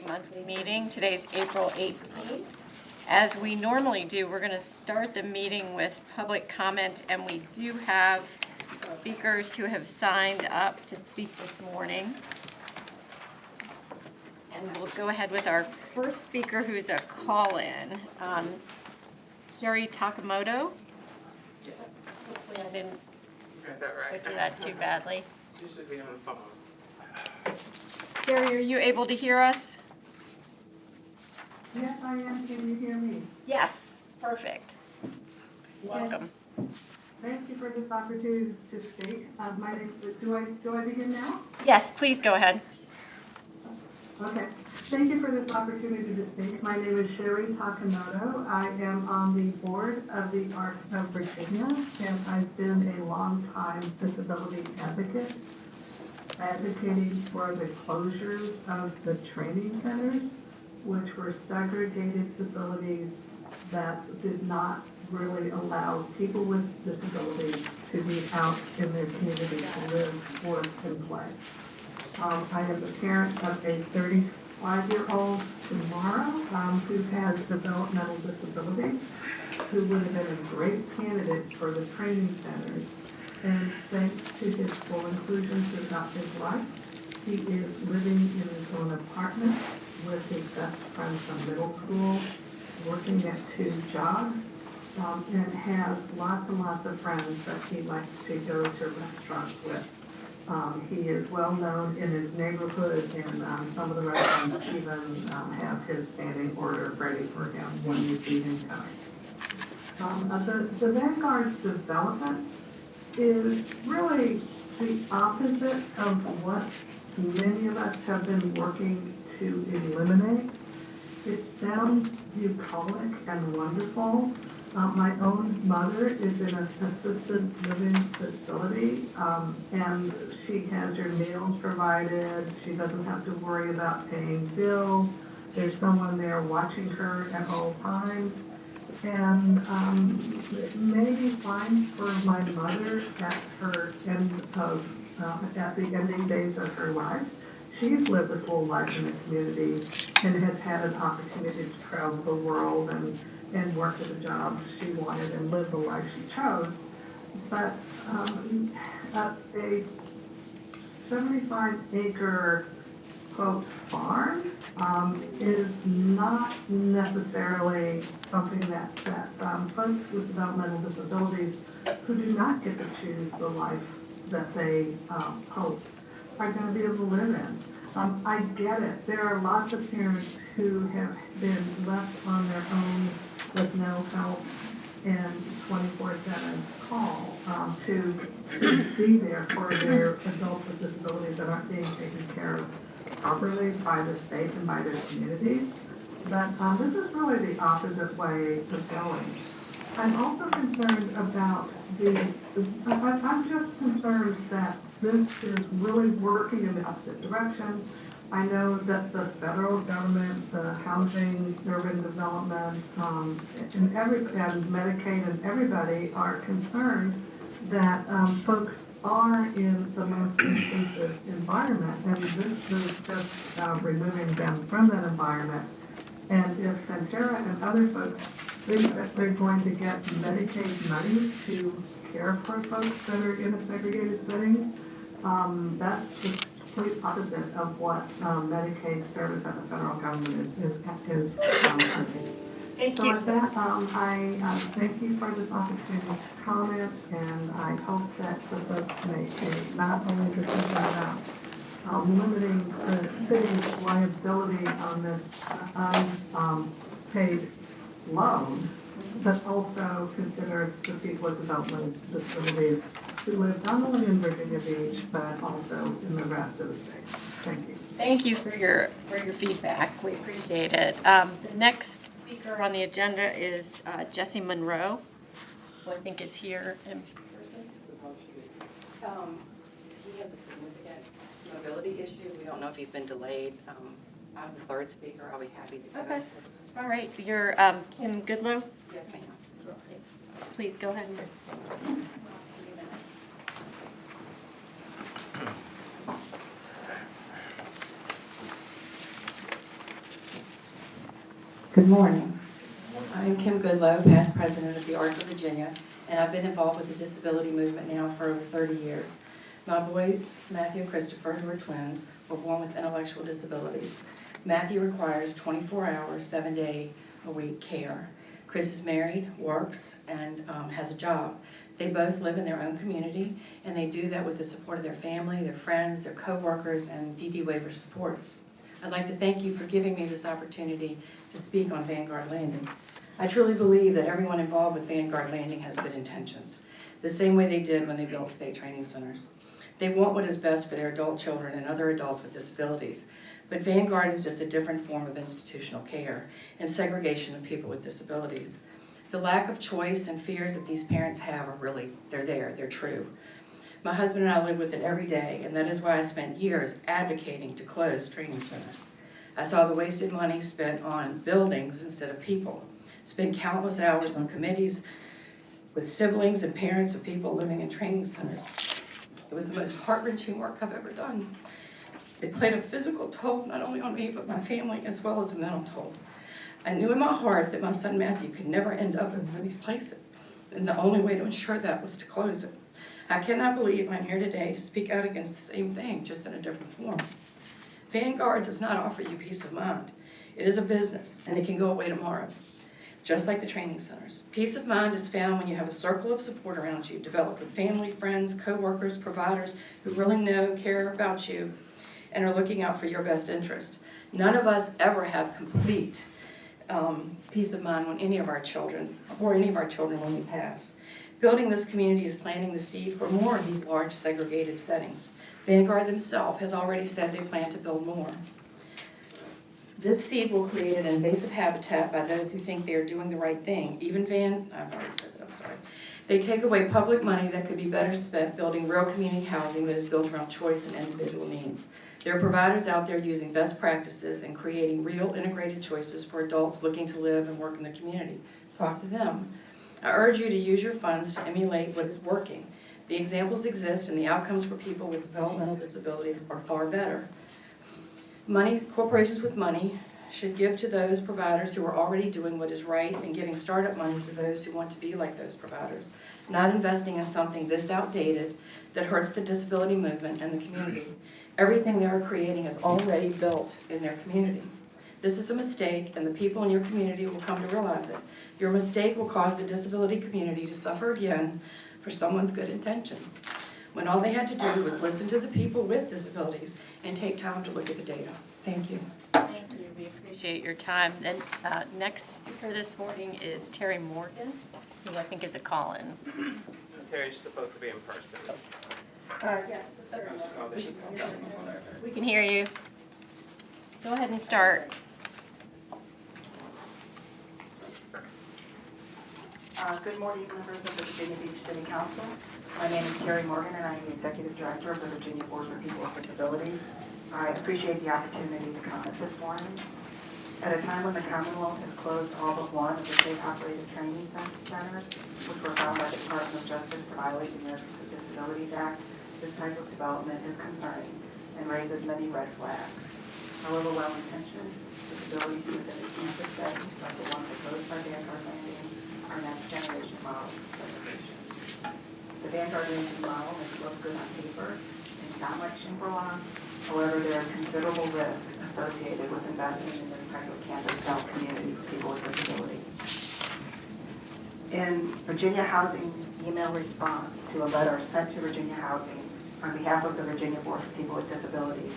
monthly meeting. Today's April 18th. As we normally do, we're going to start the meeting with public comment, and we do have speakers who have signed up to speak this morning. And we'll go ahead with our first speaker, who's a call-in, Sherry Takamoto. Hopefully I didn't butcher that too badly. She should be on the phone. Sherry, are you able to hear us? Yes, I am. Can you hear me? Yes, perfect. Welcome. Thank you for this opportunity to speak. My name is, do I begin now? Yes, please go ahead. Okay. Thank you for this opportunity to speak. My name is Sherry Takamoto. I am on the board of the Arts of Virginia, and I've been a longtime disability advocate, advocating for the closures of the training centers, which were segregated facilities that did not really allow people with disabilities to be out in their community to live, work, and play. I am the parent of a 35-year-old tomorrow who has developmental disabilities, who would have been a great candidate for the training centers. And thanks to his full inclusion throughout his life, he is living in his own apartment with his best friend from middle school, working at 2 jobs, and has lots and lots of friends that he likes to go to restaurants with. He is well known in his neighborhood, and some of the restaurants even have his standing order ready for him when you see him coming. The Vanguard's development is really the opposite of what many of us have been working to eliminate. It sounds bucolic and wonderful. My own mother is in an assisted living facility, and she has her meals provided. She doesn't have to worry about paying bills. There's someone there watching her at all times. And it may be fine for my mother at her at the ending days of her life. She's lived a full life in the community and has had an opportunity to travel the world and work at the job she wanted and live the life she chose. But a 75-acre quote farm is not necessarily something that folks with developmental disabilities who do not get to choose the life that they hope are going to be able to live in. I get it. There are lots of parents who have been left on their own with no help and 24/7 call to be there for their adults with disabilities that aren't being taken care of properly by the state and by their communities. But this is really the opposite way of going. I'm also concerned about I'm just concerned that this is really working in the opposite direction. I know that the federal government, the housing, urban development, and Medicaid and everybody are concerned that folks are in the most inclusive environment, and this is just removing them from that environment. And if Centera and other folks think that they're going to get Medicaid money to care for folks that are in a segregated setting, that's the complete opposite of what Medicaid service at the federal government is funding. Thank So you. with that, I thank you for this opportunity to comment, and I hope that the folks make not only decision about limiting the city's liability on this unpaid loan, but also consider the people with developmental disabilities who live not only in Virginia Beach, but also in the rest of the state. Thank you. Thank you for your feedback. We appreciate it. The next speaker on the agenda is Jesse Monroe, who I think is here in person. He has a significant mobility issue. We don't know if he's been delayed. I'm the third speaker. I'll be happy to go. Okay. All right. You're Kim Goodlow. Yes, ma'am. Please go ahead. Good morning. I'm Kim Goodlow, past president of the Arc of Virginia, and I've been involved with the disability movement now for over 30 years. My boys, Matthew and Christopher, who are twins, were born with intellectual disabilities. Matthew requires 24-hour, 7-day-a-week care. Chris is married, works, and has a job. They both live in their own community, and they do that with the support of their family, their friends, their co-workers, and DD Waiver supports. I'd like to thank you for giving me this opportunity to speak on Vanguard Landing. I truly believe that everyone involved with Vanguard Landing has good intentions, the same way they did when they built state training centers. They want what is best for their adult children and other adults with disabilities, but Vanguard is just a different form of institutional care and segregation of people with disabilities. The lack of choice and fears that these parents have are really, they're true. My husband and I live with it every day, and that is why I spent years advocating to close training centers. I saw the wasted money spent on buildings instead of people, spent countless hours on committees with siblings and parents of people living in training centers. It was the most heart-wrenching work I've ever done. It played a physical toll not only on me, but my family, as well as a mental toll. I knew in my heart that my son Matthew could never end up in one of these places, and the only way to ensure that was to close it. I cannot believe I'm here today to speak out against the same thing, just in a different form. Vanguard does not offer you peace of mind. It is a business, and it can go away tomorrow, just like the training centers. Peace of mind is found when you have a circle of support around you, developed with family, friends, co-workers, providers who really know, care about you, and are looking out for your best interest. None of us ever have complete peace of mind when any of our children, or any of our children when we pass. Building this community is planting the seed for more of these large segregated settings. Vanguard themselves has already said they plan to build more. This seed will create an invasive habitat by those who think they are doing the right thing. I've already said that, I'm sorry. They take away public money that could be better spent building real community housing that is built around choice and individual needs. There are providers out there using best practices and creating real integrated choices for adults looking to live and work in the community. Talk to them. I urge you to use your funds to emulate what is working. The examples exist and the outcomes for people with developmental disabilities are far better. Corporations with money should give to those providers who are already doing what is right and giving startup money to those who want to be like those providers, not investing in something this outdated that hurts the disability movement and the community. Everything they are creating is already built in their community. This is a mistake, and the people in your community will come to realize it. Your mistake will cause the disability community to suffer again for someone's good intentions, when all they had to do was listen to the people with disabilities and take time to look at the data. Thank you. Thank you. We appreciate your time. And next speaker this morning is Terry Morgan, who I think is a call-in. Terry's supposed to be in person. We can hear you. Go ahead and start. Good morning, members of the Virginia Beach City Council. My name is Terry Morgan, and I'm the Executive Director of the Virginia Board for People with Disabilities. I appreciate the opportunity to comment this morning. At a time when the Commonwealth has closed all but one of the state-operated training centers, which were found by the Department of Justice to violate the Americans with Disabilities Act, this type of development is concerning and raises many red flags. However well-intentioned, disabilities within inclusive settings like the one proposed by Vanguard Landing are next-generation models of segregation. The Vanguard Landing model may look good on paper and sound like Shangri-La. However, there are considerable risks associated with investing in this type of campus-style community for people with disabilities. In Virginia Housing email response to a letter sent to Virginia Housing on behalf of the Virginia Board for People with Disabilities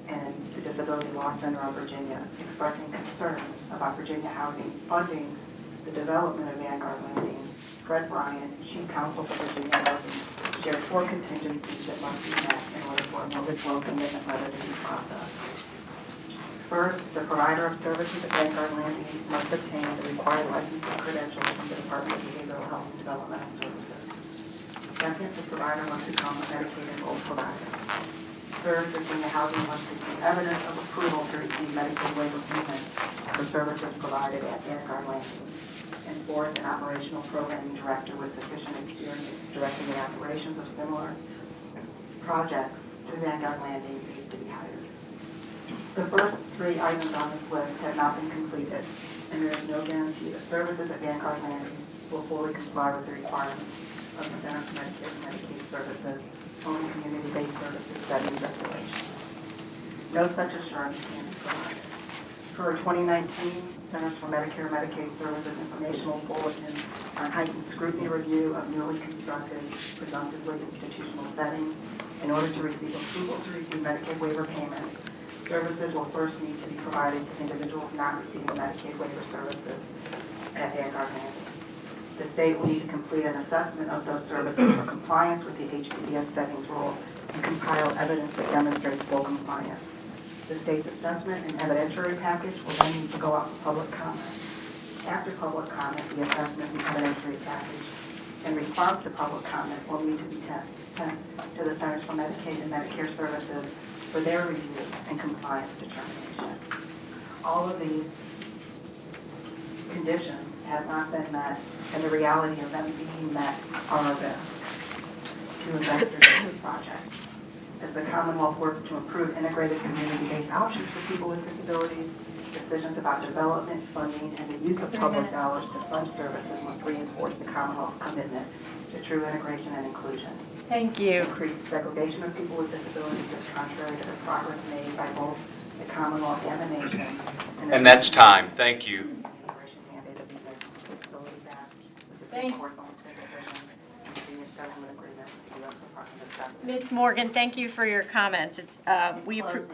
and the Disability Law Center of Virginia, expressing concerns about Virginia Housing funding the development of Vanguard Landing, Fred Bryant, Chief Counsel for Virginia Housing, shared 4 contingencies that must be met in order for a mortgage loan commitment letter to be processed. First, the provider of services at Vanguard Landing must obtain the required license and credentials from the Department of Behavioral Health and Developmental Services. Second, the provider must become a Medicaid enrolled provider. Third, Virginia Housing must receive evidence of approval to receive Medicaid waiver payments for services provided at Vanguard Landing. And fourth, an operational programming director with sufficient experience directing the operations of similar projects to Vanguard Landing needs to be hired. The first three items on this list have not been completed, and there is no guarantee that services at Vanguard Landing will fully comply with the requirements of the Center for Medicare and Medicaid Services, Home and Community-Based Services Setting Regulations. No such assurance can be provided. For 2019, Centers for Medicare and Medicaid Services informational bulletin on heightened scrutiny review of newly constructed, presumptively institutional settings. In order to receive approval to receive Medicaid waiver payments, services will first need to be provided to individuals not receiving Medicaid waiver services at Vanguard Landing. The state will need to complete an assessment of those services for compliance with the HCBS settings rule and compile evidence that demonstrates full compliance. The state's assessment and evidentiary package will then need to go out for public comment. After public comment, the assessment and evidentiary package in response to public comment will need to be sent to the Centers for Medicaid and Medicare Services for their review and compliance determination. All of these conditions have not been met, and the reality of them being met are a risk to investors in this project. As the Commonwealth works to improve integrated community-based options for people with disabilities, decisions about development, funding, and the use of public dollars to fund services must reinforce the Commonwealth's commitment to true integration and inclusion. Thank you. Increased segregation of people with disabilities is contrary to the progress made by both the Commonwealth and the nation. And that's time. Thank you. Integration mandate of these disabilities act, which is Thank- of course on the decision, and the settlement agreement with the U.S. Department of Justice. Ms. Morgan, thank you for your comments. It's, we approve.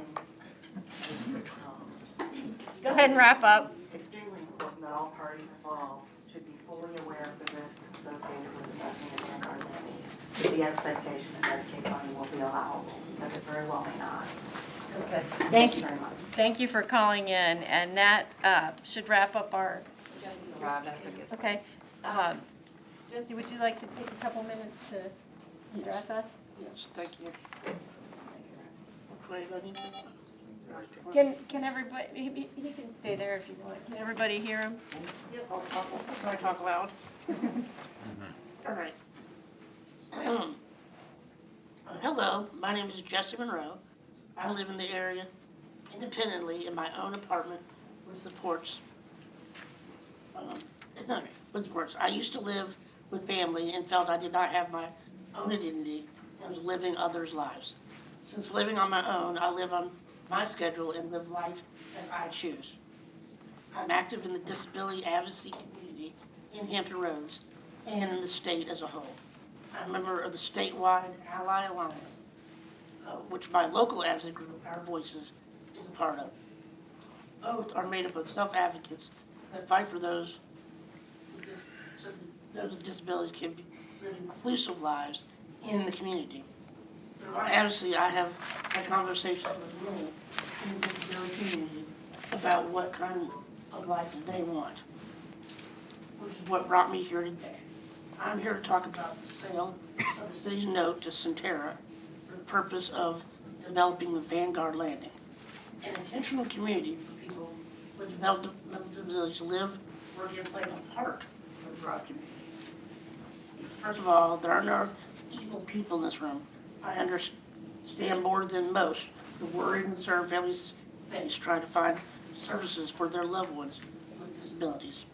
Go ahead and wrap up. Extremely important that all parties involved should be fully aware of the risks associated with investing in Vanguard Landing, with the expectation that Medicaid funding will be allowable, because it very well may not. Okay. Thank you very much. Thank you for calling in, and that should wrap up our. Okay. Jesse, would you like to take a couple minutes to address us? Yes, thank you. Wait, I need to- Can everybody, he can stay there if you want. Can everybody hear him? Can I talk loud? All right. Hello, my name is Jesse Monroe. I live in the area independently in my own apartment with supports. With supports. I used to live with family and felt I did not have my own identity and was living others' lives. Since living on my own, I live on my schedule and live life as I choose. I'm active in the disability advocacy community in Hampton Roads and in the state as a whole. I'm a member of the statewide Ally Alliance, which my local advocacy group, Our Voices, is a part of. Both are made up of self-advocates that fight for those so that those with disabilities can live inclusive lives in the community. Through my advocacy, I have had conversations with many in the disability community about what kind of life they want, which is what brought me here today. I'm here to talk about the sale of the city's note to Centera for the purpose of developing the Vanguard Landing, an intentional community for people with developmental disabilities to live, work, and play a part of the broad community. First of all, there are no evil people in this room. I understand more than most the worry and concern families face trying to find services for their loved ones with disabilities,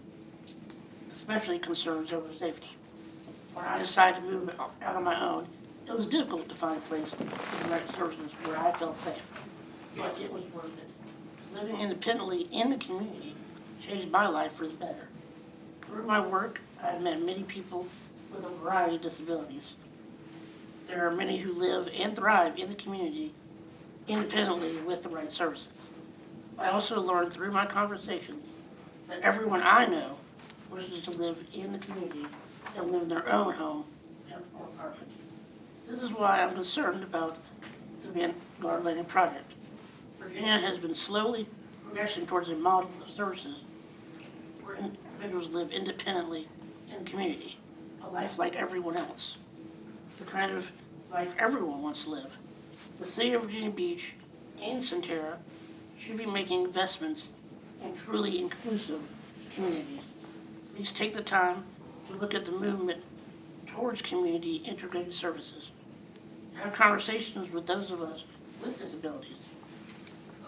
especially concerns over safety. When I decided to move out on my own, it was difficult to find a place to direct services where I felt safe, but it was worth it. Living independently in the community changed my life for the better. Through my work, I've met many people with a variety of disabilities. There are many who live and thrive in the community independently with the right services. I also learned through my conversations that everyone I know wishes to live in the community and live in their own home or apartment. This is why I'm concerned about the Vanguard Landing project. Virginia has been slowly progressing towards a model of services where individuals live independently in the community, a life like everyone else, the kind of life everyone wants to live. The City of Virginia Beach and Centera should be making investments in truly inclusive communities. Please take the time to look at the movement towards community integrated services. Have conversations with those of us with disabilities.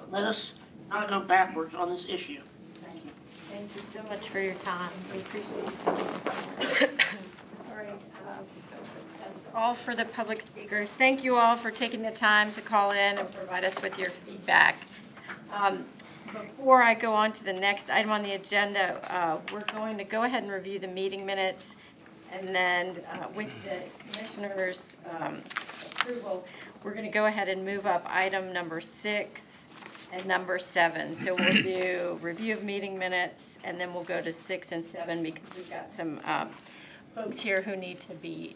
let us not go backwards on this issue. Thank you. Thank you so much for your time. We appreciate it. All right, that's all for the public speakers. Thank you all for taking the time to call in and provide us with your feedback. Before I go on to the next item on the agenda, we're going to go ahead and review the meeting minutes, and then with the commissioners' approval, we're going to go ahead and move up item number 6 and number 7. So we'll do review of meeting minutes, and then we'll go to 6 and 7 because we've got some folks here who need to be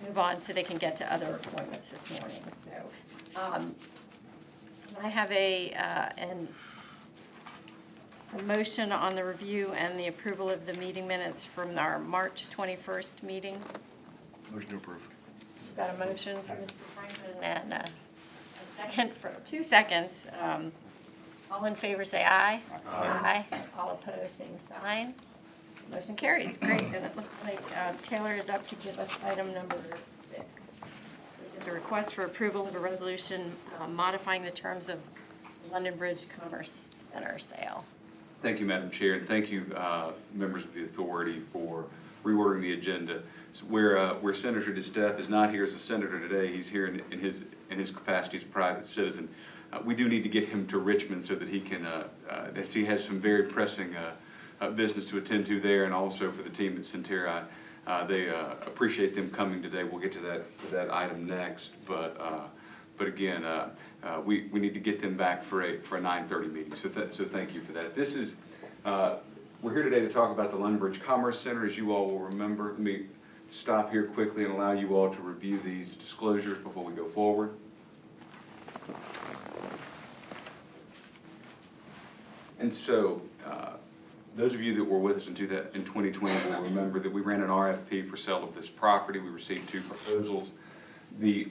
move on so they can get to other appointments this morning. So I have a motion on the review and the approval of the meeting minutes from our March 21st meeting. Motion to approve. Got a motion from Mr. Franklin and a second for 2 seconds. All in favor say aye. Aye. All opposed, same sign. Motion carries. Great. And it looks like Taylor is up to give us item number 6, which is a request for approval of a resolution modifying the terms of London Bridge Commerce Center sale. Thank you, Madam Chair, and thank you, members of the authority, for reordering the agenda. So where Senator DeSteffe is not here as a senator today, he's here in his capacity as a private citizen. We do need to get him to Richmond so that he can, as he has some very pressing business to attend to there, and also for the team at Centerra. They appreciate them coming today. We'll get to that item next, but again, we need to get them back for a 9:30 meeting. So thank you for that. This is we're here today to talk about the London Bridge Commerce Center. As you all will remember, let me stop here quickly and allow you all to review these disclosures before we go forward. And so, those of you that were with us in 2020 will remember that we ran an RFP for sale of this property. We received 2 proposals. The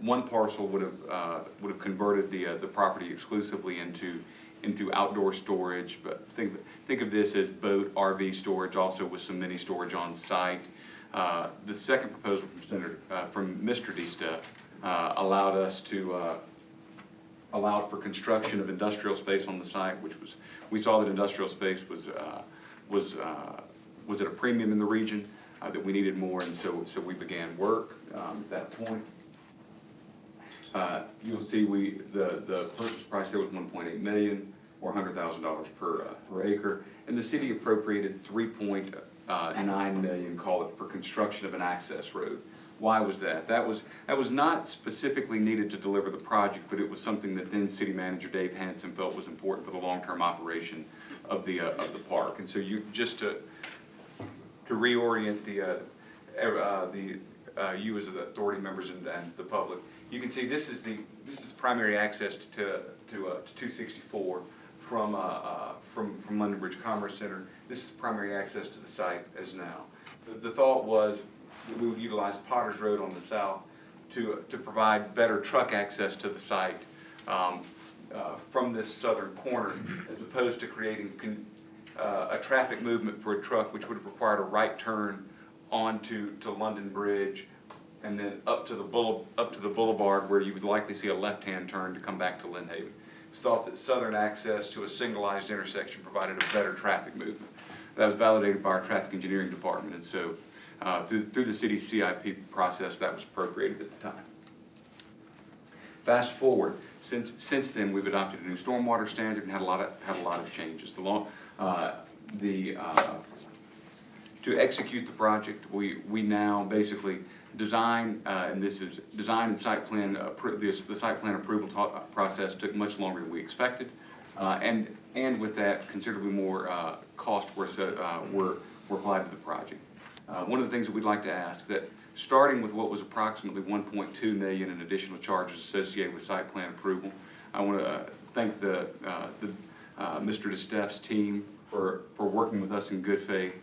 one parcel would have converted the property exclusively into outdoor storage, but think of this as boat RV storage, also with some mini storage on site. The second proposal from Mr. DeSteffe allowed us to allowed for construction of industrial space on the site, we saw that industrial space was at a premium in the region, that we needed more, and so we began work at that point. You'll see the purchase price there was $1.8 million, or $100,000 per acre, and the city appropriated $3.9 million, call it, for construction of an access road. Why was that? That was not specifically needed to deliver the project, but it was something that then City Manager Dave Hanson felt was important for the long-term operation of the park. And so you just to reorient you as the authority members and the public, you can see this is the primary access to 264 from London Bridge Commerce Center. This is the primary access to the site as now. The thought was that we would utilize Potter's Road on the south to provide better truck access to the site from this southern corner, as opposed to creating a traffic movement for a truck, which would have required a right turn onto London Bridge, and then up to the boulevard, where you would likely see a left-hand turn to come back to Lynn Haven. It's thought that southern access to a signalized intersection provided a better traffic movement. That was validated by our traffic engineering department, and so through the city's CIP process, that was appropriated at the time. Fast forward, since then, we've adopted a new stormwater standard and had a lot of changes. To execute the project, we now basically design, and this is design and site plan. The site plan approval process took much longer than we expected, and with that, considerably more costs were applied to the project. One of the things that we'd like to ask, that starting with what was approximately $1.2 million in additional charges associated with site plan approval, I want to thank Mr. DeSteffe's team for working with us in good faith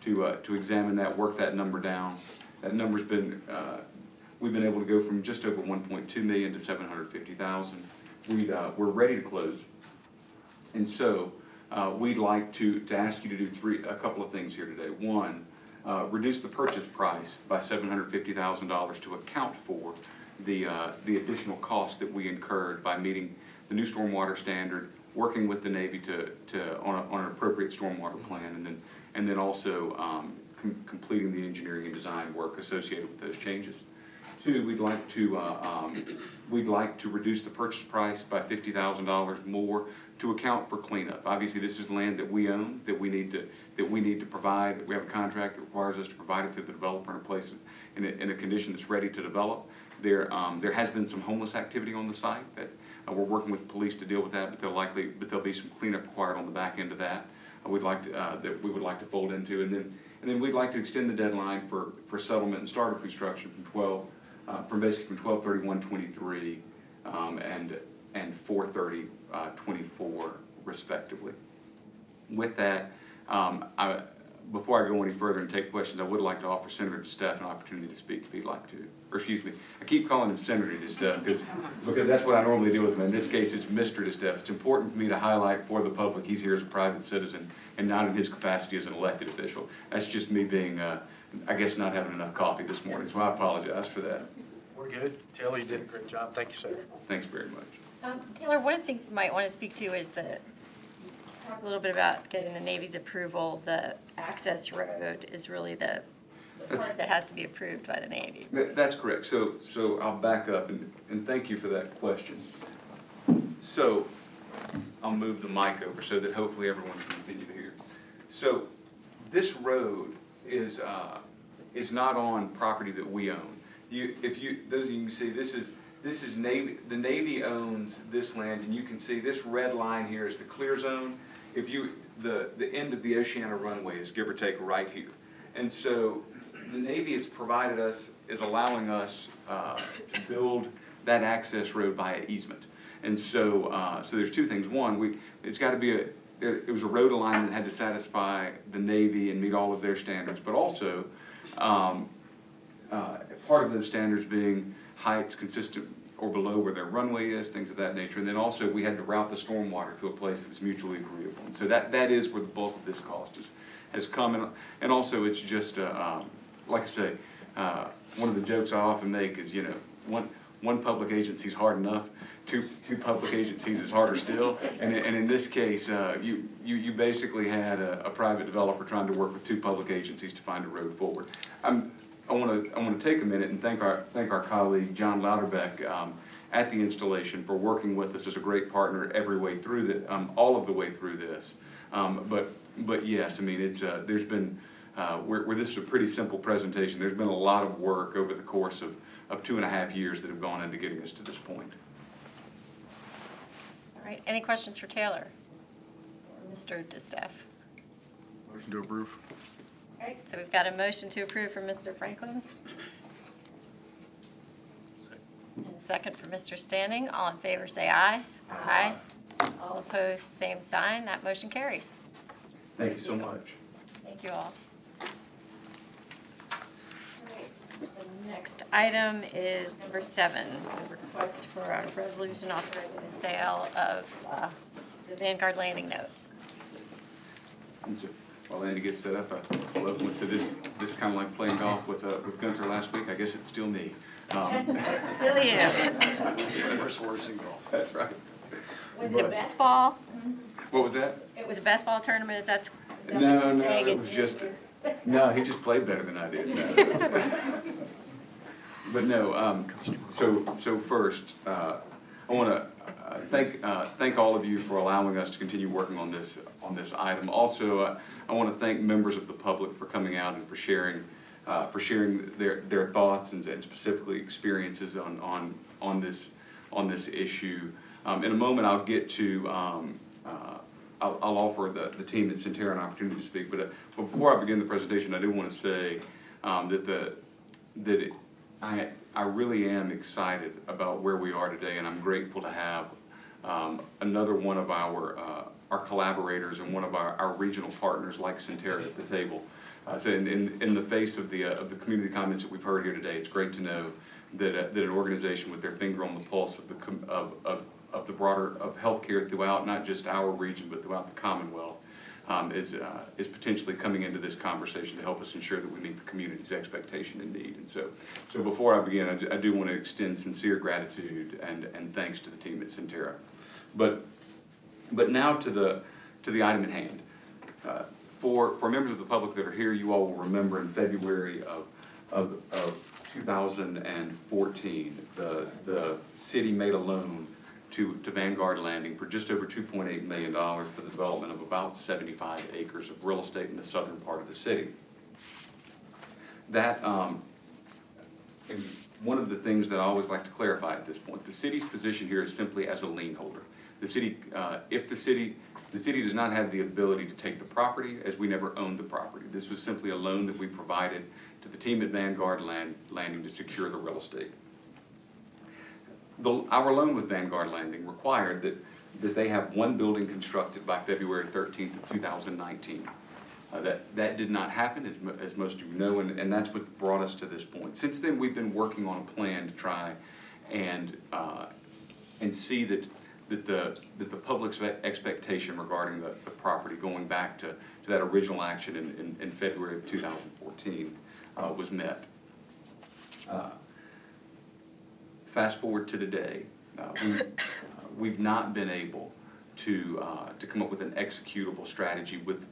to examine that, work that number down. That number's been, we've been able to go from just over $1.2 million to $750,000. We're ready to close, and so we'd like to ask you to do a couple of things here today. One, reduce the purchase price by $750,000 to account for the additional costs that we incurred by meeting the new stormwater standard, working with the Navy on an appropriate stormwater plan, and then also completing the engineering and design work associated with those changes. Two, we'd like to reduce the purchase price by $50,000 more to account for cleanup. Obviously, this is land that we own, that we need to provide. We have a contract that requires us to provide it to the developer in a place, in a condition that's ready to develop. There has been some homeless activity on the site that we're working with the police to deal with that, but there'll be some cleanup required on the back end of that. That we would like to fold into, and then we'd like to extend the deadline for settlement and start of construction from basically 12/31/23 and 4/30/24 respectively. With that, before I go any further and take questions, I would like to offer Senator DeStef an opportunity to speak if he'd like to. Or excuse me, I keep calling him Senator DeStef because that's what I normally do with him. In this case, it's Mr. DeStef. It's important for me to highlight for the public he's here as a private citizen and not in his capacity as an elected official. That's just me being, I guess, not having enough coffee this morning, so I apologize for that. We're good. Taylor, you did a great job. Thank you, sir. Thanks very much. Taylor, one of the things you might want to speak to is you talked a little bit about getting the Navy's approval. The access road is really the part that has to be approved by the Navy. That's correct. So I'll back up and thank you for that question. So I'll move the mic over so that hopefully everyone can continue to hear. So this road is not on property that we own. Those of you can see, this is Navy. The Navy owns this land, and you can see this red line here is the clear zone. The end of the Oceana runway is give or take right here, and so the Navy has is allowing us to build that access road via easement. And so there's two things. One, it's got to be it was a road alignment that had to satisfy the Navy and meet all of their standards, but also part of those standards being heights consistent or below where their runway is, things of that nature. And then also we had to route the stormwater to a place that's mutually agreeable. And so that is where the bulk of this cost has come. And also it's just, like I say, one of the jokes I often make is, one public agency is hard enough, two public agencies is harder still. And in this case, you basically had a private developer trying to work with two public agencies to find a road forward. I want to take a minute and thank our colleague John Louderbeck at the installation for working with us as a great partner every way through all of the way through this. But yes, I mean there's been where this is a pretty simple presentation. There's been a lot of work over the course of 2.5 years that have gone into getting us to this point. All right, any questions for Taylor or Mr. DeStef? Motion to approve. All right, so we've got a motion to approve from Mr. Franklin. And a second for Mr. Standing. All in favor say aye. Aye. All opposed, same sign. That motion carries. Thank you so much. Thank you all. All right, the next item is number 7, the request for a resolution authorizing the sale of the Vanguard Landing Note. And so while Andy gets set up, I'll open with this kind of like playing golf with Gunther last week. I guess it's still me. It's still you. First words in golf. That's right. Was it a best ball? What was that? It was a best ball tournament, is that what No, you're saying? it was just, no, he just played better than I did. No. But no, so first, I want to thank all of you for allowing us to continue working on this item. Also, I want to thank members of the public for coming out and for sharing their thoughts and specifically experiences on this issue. In a moment, I'll get to I'll offer the team at Centerra an opportunity to speak. But before I begin the presentation, I do want to say that I really am excited about where we are today, and I'm grateful to have another one of our collaborators and one of our regional partners like Centerra at the table. So in the face of the community comments that we've heard here today, it's great to know that an organization with their finger on the pulse of the broader of healthcare throughout not just our region but throughout the Commonwealth is potentially coming into this conversation to help us ensure that we meet the community's expectation and need. And so before I begin, I do want to extend sincere gratitude and thanks to the team at Centerra. But now to the item at hand. For members of the public that are here, you all will remember in February of 2014, the city made a loan to Vanguard Landing for just over $2.8 million for the development of about 75 acres of real estate in the southern part of the city. That, and one of the things that I always like to clarify at this point, the city's position here is simply as a lien holder. The city, if the city does not have the ability to take the property, as we never owned the property. This was simply a loan that we provided to the team at Vanguard Landing to secure the real estate. Our loan with Vanguard Landing required that they have one building constructed by February 13th of 2019. That did not happen, as most of you know, and that's what brought us to this point. Since then, we've been working on a plan to try and see that the public's expectation regarding the property going back to that original action in February of 2014 was met. Fast forward to today, we've not been able to come up with an executable strategy with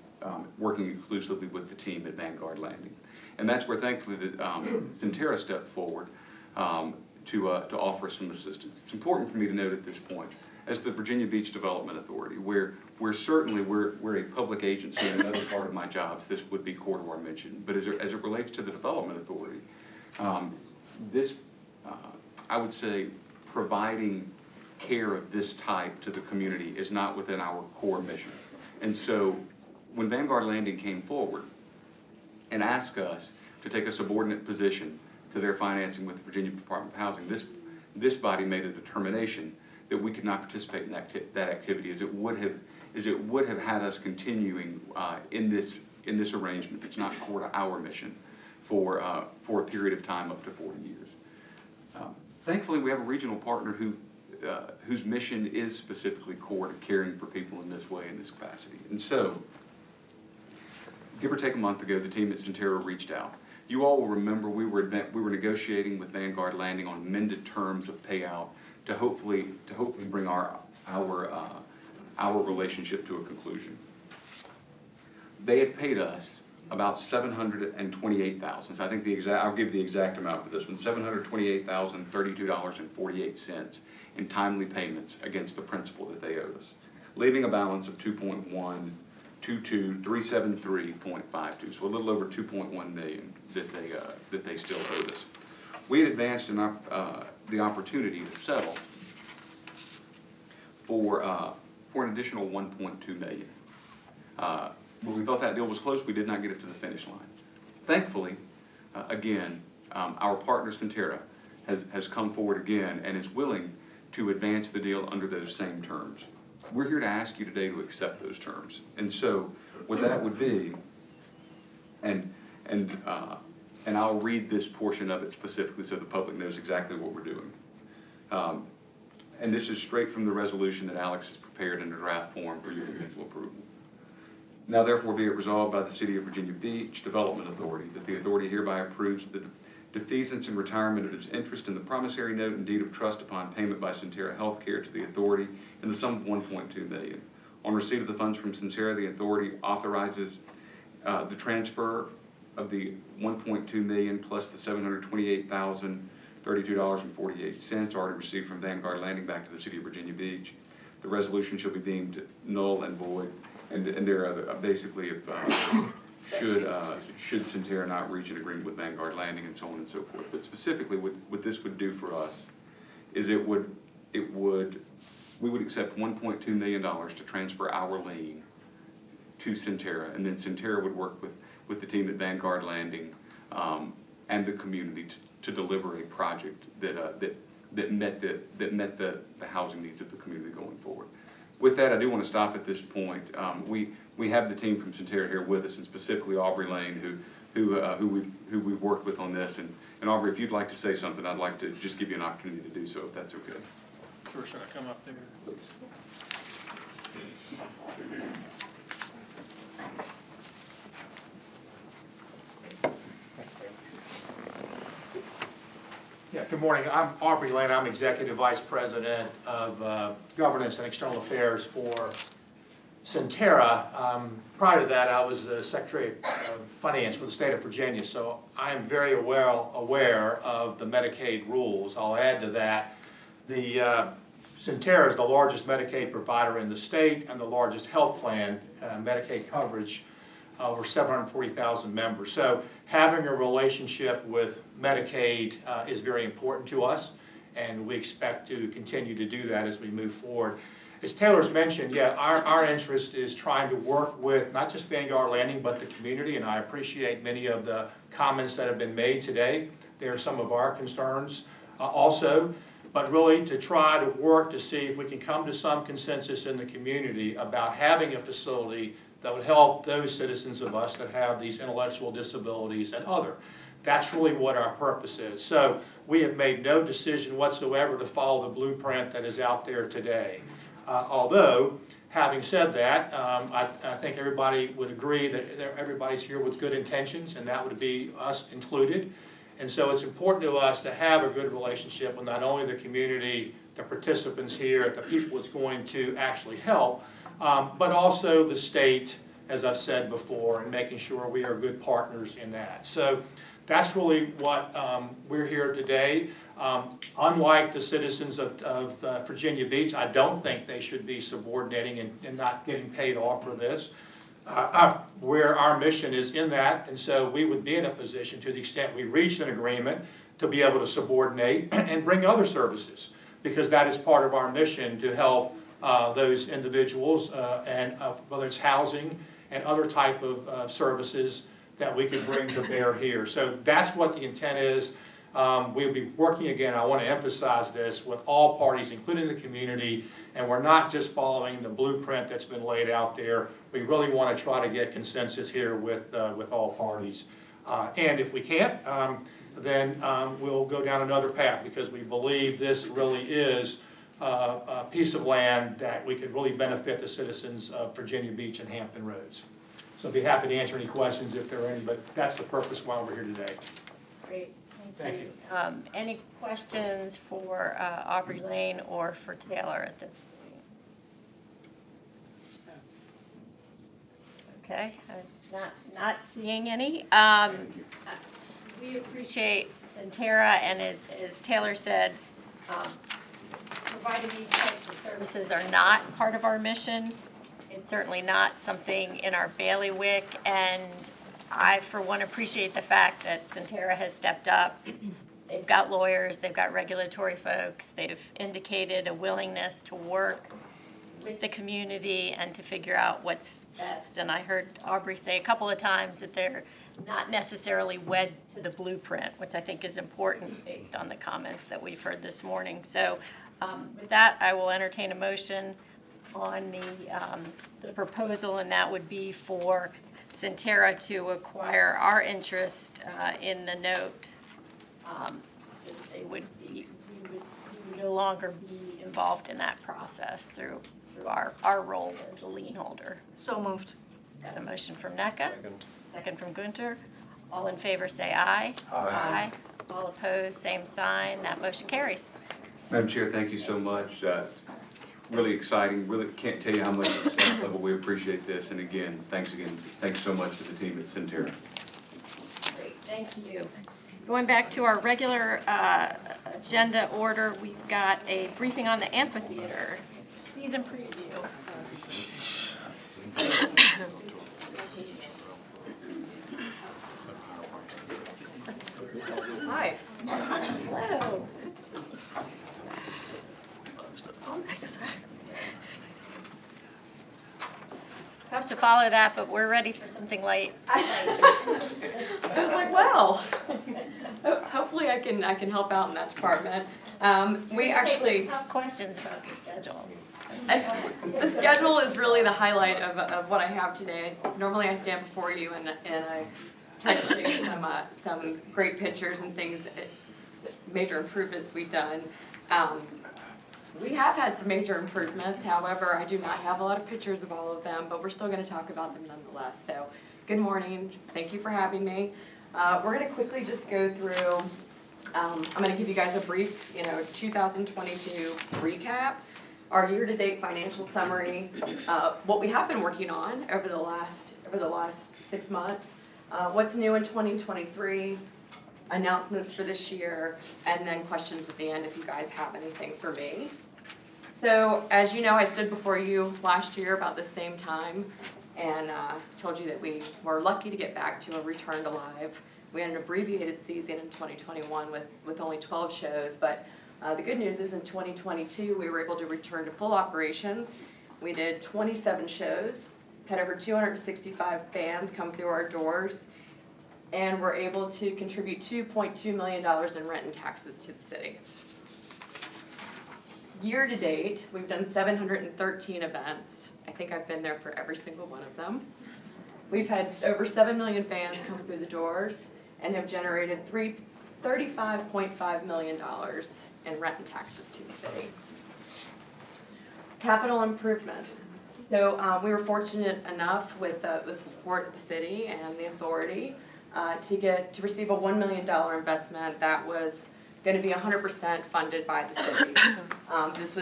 working exclusively with the team at Vanguard Landing. And that's where thankfully Centerra stepped forward to offer some assistance. It's important for me to note at this point, as the Virginia Beach Development Authority, where certainly we're a public agency, and another part of my job, this would be core to our mission. But as it relates to the Development Authority, I would say providing care of this type to the community is not within our core mission. And so when Vanguard Landing came forward and asked us to take a subordinate position to their financing with the Virginia Department of Housing, this body made a determination that we could not participate in that activity, as it would have had us continuing in this arrangement that's not core to our mission for a period of time up to 40 years. Thankfully, we have a regional partner whose mission is specifically core to caring for people in this way, in this capacity. And so, give or take a month ago, the team at Centerra reached out. You all will remember we were negotiating with Vanguard Landing on amended terms of payout to hopefully bring our relationship to a conclusion. They had paid us about $728,000. So I think I'll give the exact amount for this one: $728,032.48 in timely payments against the principal that they owed us, leaving a balance of $2.122373.52. So a little over $2.1 million that they still owed us. We had advanced the opportunity to settle for an additional $1.2 million. When we felt that deal was close, we did not get it to the finish line. Thankfully, again, our partner Centerra has come forward again and is willing to advance the deal under those same terms. We're here to ask you today to accept those terms. And so what that would be, and I'll read this portion of it specifically so the public knows exactly what we're doing. And this is straight from the resolution that Alex has prepared in a draft form for your eventual approval. Now therefore be it resolved by the City of Virginia Beach Development Authority that the authority hereby approves the defeasance and retirement of its interest in the promissory note and deed of trust upon payment by Centerra Healthcare to the authority in the sum of $1.2 million. On receipt of the funds from Centerra, the authority authorizes the transfer of the $1.2 million plus the $728,032.48 already received from Vanguard Landing back to the City of Virginia Beach. The resolution shall be deemed null and void, and there are basically should Centerra not reach an agreement with Vanguard Landing and so on and so forth. But specifically, what this would do for us is we would accept $1.2 million to transfer our lien to Centerra, and then Centerra would work with the team at Vanguard Landing and the community to deliver a project that met the housing needs of the community going forward. With that, I do want to stop at this point. We have the team from Centerra here with us, and specifically Aubrey Lane, who we've worked with on this. And Aubrey, if you'd like to say something, I'd like to just give you an opportunity to do so, if that's okay. Sure, should I come up there? Please. Yeah, good morning. I'm Aubrey Lane. I'm Executive Vice President of Governance and External Affairs for Centerra. Prior to that, I was the Secretary of Finance for the state of Virginia, so I am very aware of the Medicaid rules. I'll add to that, Centerra is the largest Medicaid provider in the state and the largest health plan, Medicaid coverage, over 740,000 members. So having a relationship with Medicaid is very important to us, and we expect to continue to do that as we move forward. As Taylor's mentioned, yeah, our interest is trying to work with not just Vanguard Landing, but the community, and I appreciate many of the comments that have been made today. They're some of our concerns also, but really to try to work to see if we can come to some consensus in the community about having a facility that would help those citizens of us that have these intellectual disabilities and other. That's really what our purpose is. So we have made no decision whatsoever to follow the blueprint that is out there today. Although, having said that, I think everybody would agree that everybody's here with good intentions, and that would be us included. And so it's important to us to have a good relationship with not only the community, the participants here, the people it's going to actually help, but also the state, as I've said before, and making sure we are good partners in that. So that's really what we're here today. Unlike the citizens of Virginia Beach, I don't think they should be subordinating and not getting paid off for this. Where our mission is in that, and so we would be in a position, to the extent we reach an agreement, to be able to subordinate and bring other services, because that is part of our mission to help those individuals, and whether it's housing and other type of services that we could bring to bear here. So that's what the intent is. We'll be working, again, I want to emphasize this, with all parties, including the community, and we're not just following the blueprint that's been laid out there. We really want to try to get consensus here with all parties. And if we can't, then we'll go down another path, because we believe this really is a piece of land that we could really benefit the citizens of Virginia Beach and Hampton Roads. So I'd be happy to answer any questions if there are any, but that's the purpose why we're here today. Great. Thank you. Any questions for Aubrey Lane or for Taylor at this point? Okay, not seeing any. We appreciate Centerra, and as Taylor said, providing these types of services are not part of our mission. It's certainly not something in our bailiwick, and I, for one, appreciate the fact that Centerra has stepped up. They've got lawyers, they've got regulatory folks, they've indicated a willingness to work with the community and to figure out what's best. And I heard Aubrey say a couple of times that they're not necessarily wed to the blueprint, which I think is important based on the comments that we've heard this morning. So with that, I will entertain a motion on the proposal, and that would be for Centerra to acquire our interest in the note. So they would be, we would no longer be involved in that process through our role as the lien holder. So moved. Got a motion from NECA. Second from Gunter. All in favor say aye. Aye. All opposed, same sign. That motion carries. Madam Chair, thank you so much. Really exciting. Really can't tell you how much at the staff level we appreciate this. And again, thanks so much to the team at Centerra. Great, thank you. Going back to our regular agenda order, we've got a briefing on the amphitheater season preview. Hi. Hello. Tough to follow that, but we're ready for something light. I was like, well, hopefully I can help out in that department. We actually, Tough questions about the schedule. the schedule is really the highlight of what I have today. Normally I stand before you and I try to show you some great pictures and things, major improvements we've done. We have had some major improvements, however, I do not have a lot of pictures of all of them, but we're still gonna talk about them nonetheless. So, good morning, thank you for having me. We're gonna quickly just go through, I'm gonna give you guys a brief, 2022 recap, our year-to-date financial summary, what we have been working on over the last 6 months, what's new in 2023, announcements for this year, and then questions at the end if you guys have anything for me. So, as you know, I stood before you last year about the same time and told you that we were lucky to get back to a return to live. We had an abbreviated season in 2021 with only 12 shows, but the good news is in 2022 we were able to return to full operations. We did 27 shows, had over 265 fans come through our doors, and were able to contribute $2.2 million in rent and taxes to the city. Year to date, we've done 713 events. I think I've been there for every single one of them. We've had over 7 million fans come through the doors and have generated $35.5 million in rent and taxes to the city. Capital improvements. So we were fortunate enough with the support of the city and the authority to receive a $1 million investment that was going to be 100% funded by the city. This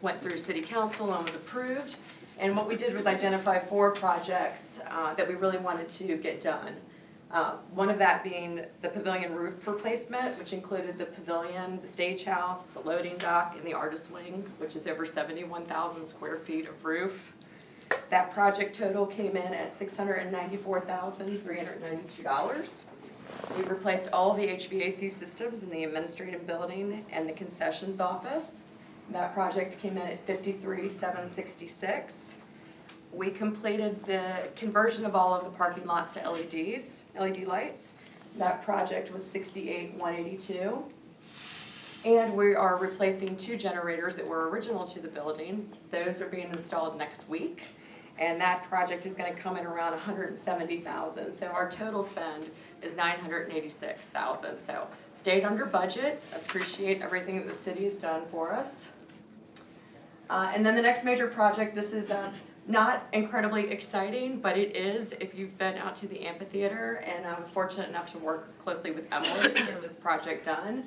went through city council and was approved. And what we did was identify 4 projects that we really wanted to get done. One of that being the pavilion roof replacement, which included the pavilion, the stage house, the loading dock, and the artist wing, which is over 71,000 square feet of roof. That project total came in at $694,392. We replaced all the HVAC systems in the administrative building and the concessions office. That project came in at $53,766. We completed the conversion of all of the parking lots to LED lights. That project was $68,182. And we are replacing 2 generators that were original to the building. Those are being installed next week. And that project is going to come in around $170,000. So our total spend is $986,000. So stayed under budget. Appreciate everything that the city has done for us. And then the next major project, this is not incredibly exciting, but it is if you've been out to the amphitheater, and I was fortunate enough to work closely with Emily to get this project done.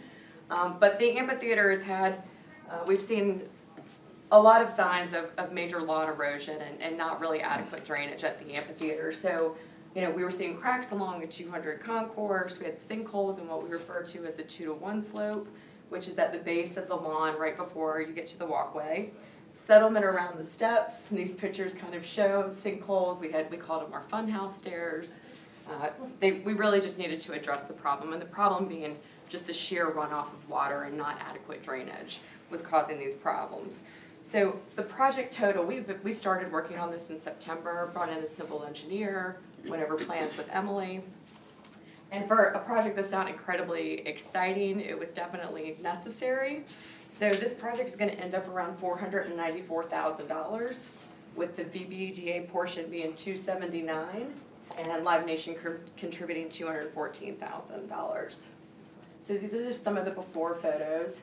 But the amphitheater has had, we've seen a lot of signs of major lawn erosion and not really adequate drainage at the amphitheater. So, we were seeing cracks along the 200 concourse. We had sinkholes in what we refer to as a 2-to-1 slope, which is at the base of the lawn right before you get to the walkway. Settlement around the steps, and these pictures kind of show sinkholes. We called them our funhouse stairs. We really just needed to address the problem, and the problem being just the sheer runoff of water and not adequate drainage was causing these problems. So the project total, we started working on this in September, brought in a civil engineer, went over plans with Emily. And for a project that's not incredibly exciting, it was definitely necessary. So this project is going to end up around $494,000, with the VBDA portion being $279,000 and Live Nation contributing $214,000. So these are just some of the before photos.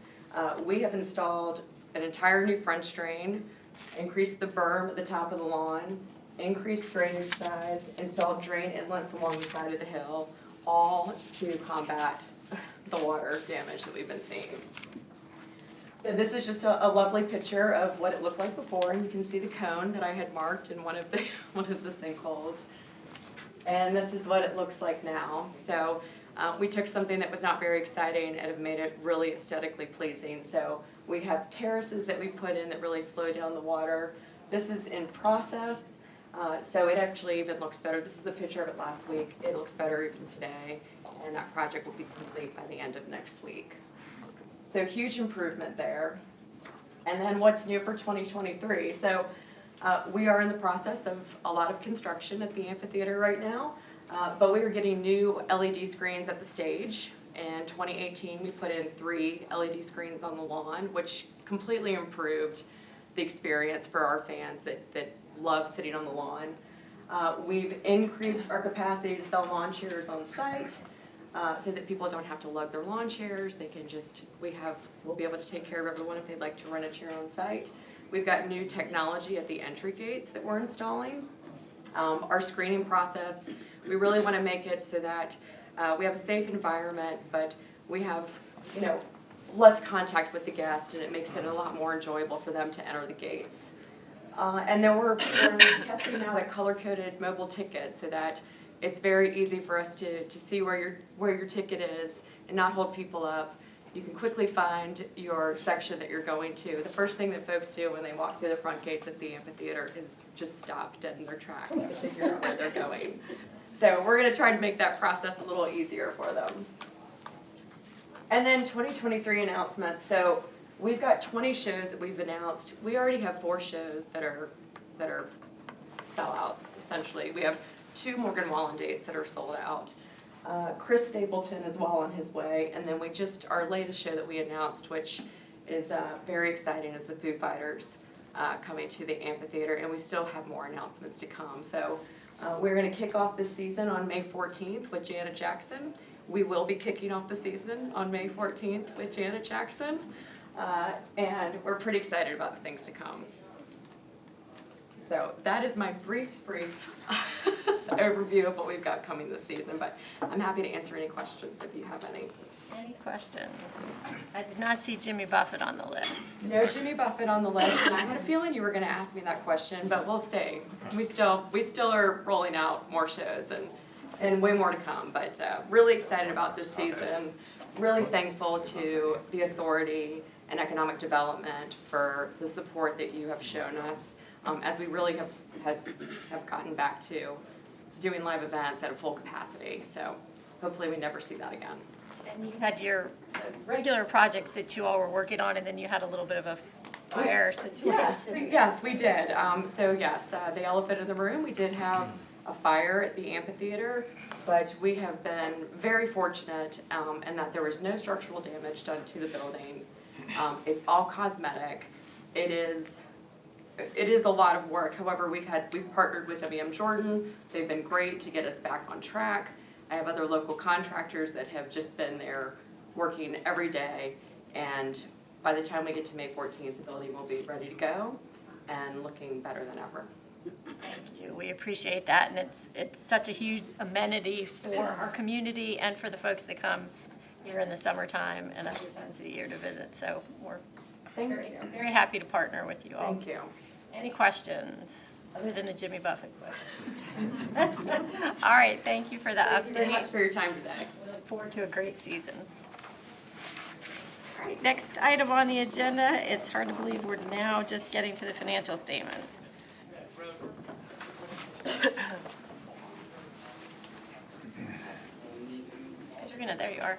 We have installed an entire new French drain, increased the berm at the top of the lawn, increased drainage size, installed drain inlets along the side of the hill, all to combat the water damage that we've been seeing. So this is just a lovely picture of what it looked like before, and you can see the cone that I had marked in one of the sinkholes. And this is what it looks like now. So we took something that was not very exciting and have made it really aesthetically pleasing. So we have terraces that we put in that really slow down the water. This is in process, so it actually even looks better. This was a picture of it last week. It looks better even today, and that project will be complete by the end of next week. So huge improvement there. And then what's new for 2023? So we are in the process of a lot of construction at the amphitheater right now, but we are getting new LED screens at the stage. In 2018, we put in 3 LED screens on the lawn, which completely improved the experience for our fans that love sitting on the lawn. We've increased our capacity to sell lawn chairs on site. so that people don't have to lug their lawn chairs. They can just, we'll be able to take care of everyone if they'd like to rent a chair on site. We've got new technology at the entry gates that we're installing. Our screening process, we really want to make it so that we have a safe environment, but we have, less contact with the guest, and it makes it a lot more enjoyable for them to enter the gates. And then we're testing out a color-coded mobile ticket so that it's very easy for us to see where your ticket is and not hold people up. You can quickly find your section that you're going to. The first thing that folks do when they walk through the front gates at the amphitheater is just stop dead in their tracks to figure out where they're going. So we're gonna try to make that process a little easier for them. And then 2023 announcements. So we've got 20 shows that we've announced. We already have 4 shows that are sellouts, essentially. We have 2 Morgan Wallen dates that are sold out. Chris Stapleton is well on his way, and then our latest show that we announced, which is very exciting, is the Foo Fighters coming to the amphitheater, and we still have more announcements to come. So we're gonna kick off this season on May 14th with Janet Jackson. We will be kicking off the season on May 14th with Janet Jackson, and we're pretty excited about the things to come. So that is my brief overview of what we've got coming this season, but I'm happy to answer any questions if you have any. Any questions? I did not see Jimmy Buffett on the list. No Jimmy Buffett on the list, and I had a feeling you were gonna ask me that question, but we'll see. We still are rolling out more shows and way more to come, but really excited about this season. Really thankful to the Authority and Economic Development for the support that you have shown us as we really have gotten back to doing live events at a full capacity. So hopefully we never see that again. And you had your regular projects that you all were working on, and then you had a little bit of a fire situation. Yes, we did. The elephant in the room, we did have a fire at the amphitheater, but we have been very fortunate in that there was no structural damage done to the building. It's all cosmetic. It is a lot of work. However, we've partnered with WM Jordan. They've been great to get us back on track. I have other local contractors that have just been there working every day, and by the time we get to May 14th, the building will be ready to go and looking better than ever. Thank you. We appreciate that, and it's such a huge amenity for our community and for the folks that come here in the summertime and other times of the year to visit. So we're very happy to partner with you all. Thank you. Any questions other than the Jimmy Buffett question? All right, thank you for the Thank you very much update. for your time today. We look forward to a great season. All right, next item on the agenda, it's hard to believe we're now just getting to the financial statements. Katrina, there you are.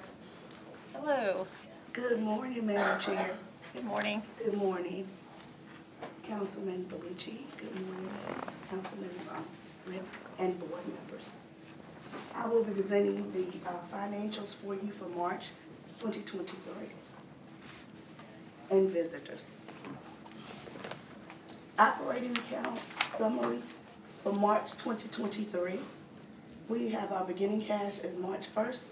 Hello. Good morning, Madam Chair. Good morning. Good morning, Councilman Bellucci. Good morning, Councilman and board members. I will be presenting the financials for you for March 2023 and visitors. Operating accounts summary for March 2023. We have our beginning cash as March 1st,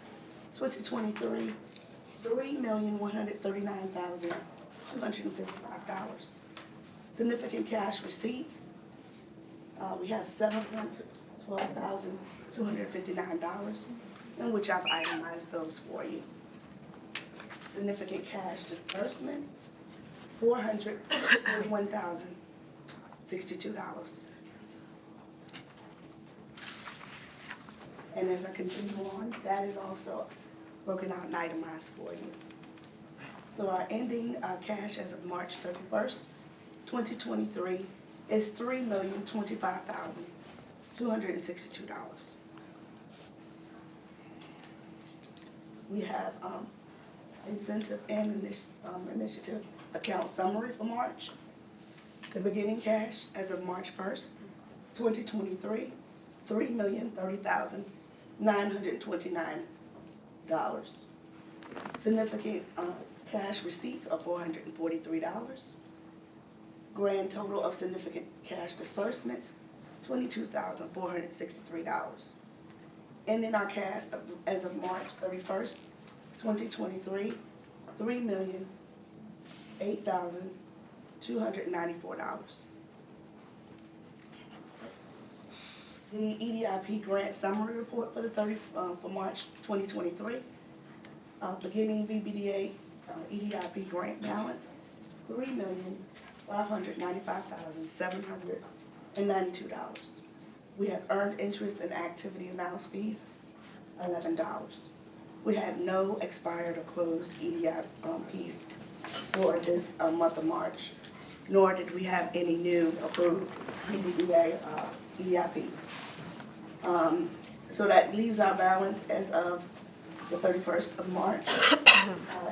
2023, $3,139,255. Significant cash receipts, we have $712,259, in which I've itemized those for you. Significant cash disbursements, $441,062. And as I continue on, that is also broken out and itemized for you. So our ending cash as of March 31st, 2023 is $3,025,262. We have incentive and initiative account summary for March. The beginning cash as of March 1st, 2023, $3,030,929. Significant cash receipts of $443. Grand total of significant cash disbursements, $22,463. ending our cash as of March 31st, 2023, $3,008,294. The EDIP grant summary report for for March 2023. Beginning VBDA EDIP grant balance, $3,595,792. We have earned interest and activity allowance fees, $11. We had no expired or closed EDIPs for this month of March, nor did we have any new approved EDIPs. So that leaves our balance as of the 31st of March.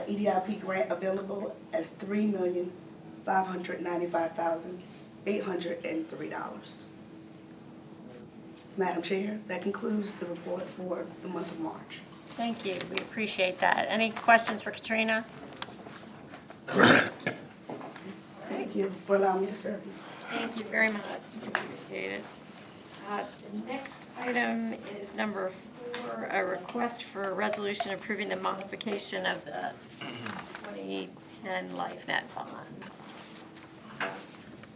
EDIP grant available as $3,595,803. Madam Chair, that concludes the report for the month of March. Thank you, we appreciate that. Any questions for Katrina? Thank you for allowing me to serve you. Thank you very much, appreciate it. The next item is number 4, a request for a resolution approving the modification of the 2010 LifeNet bond.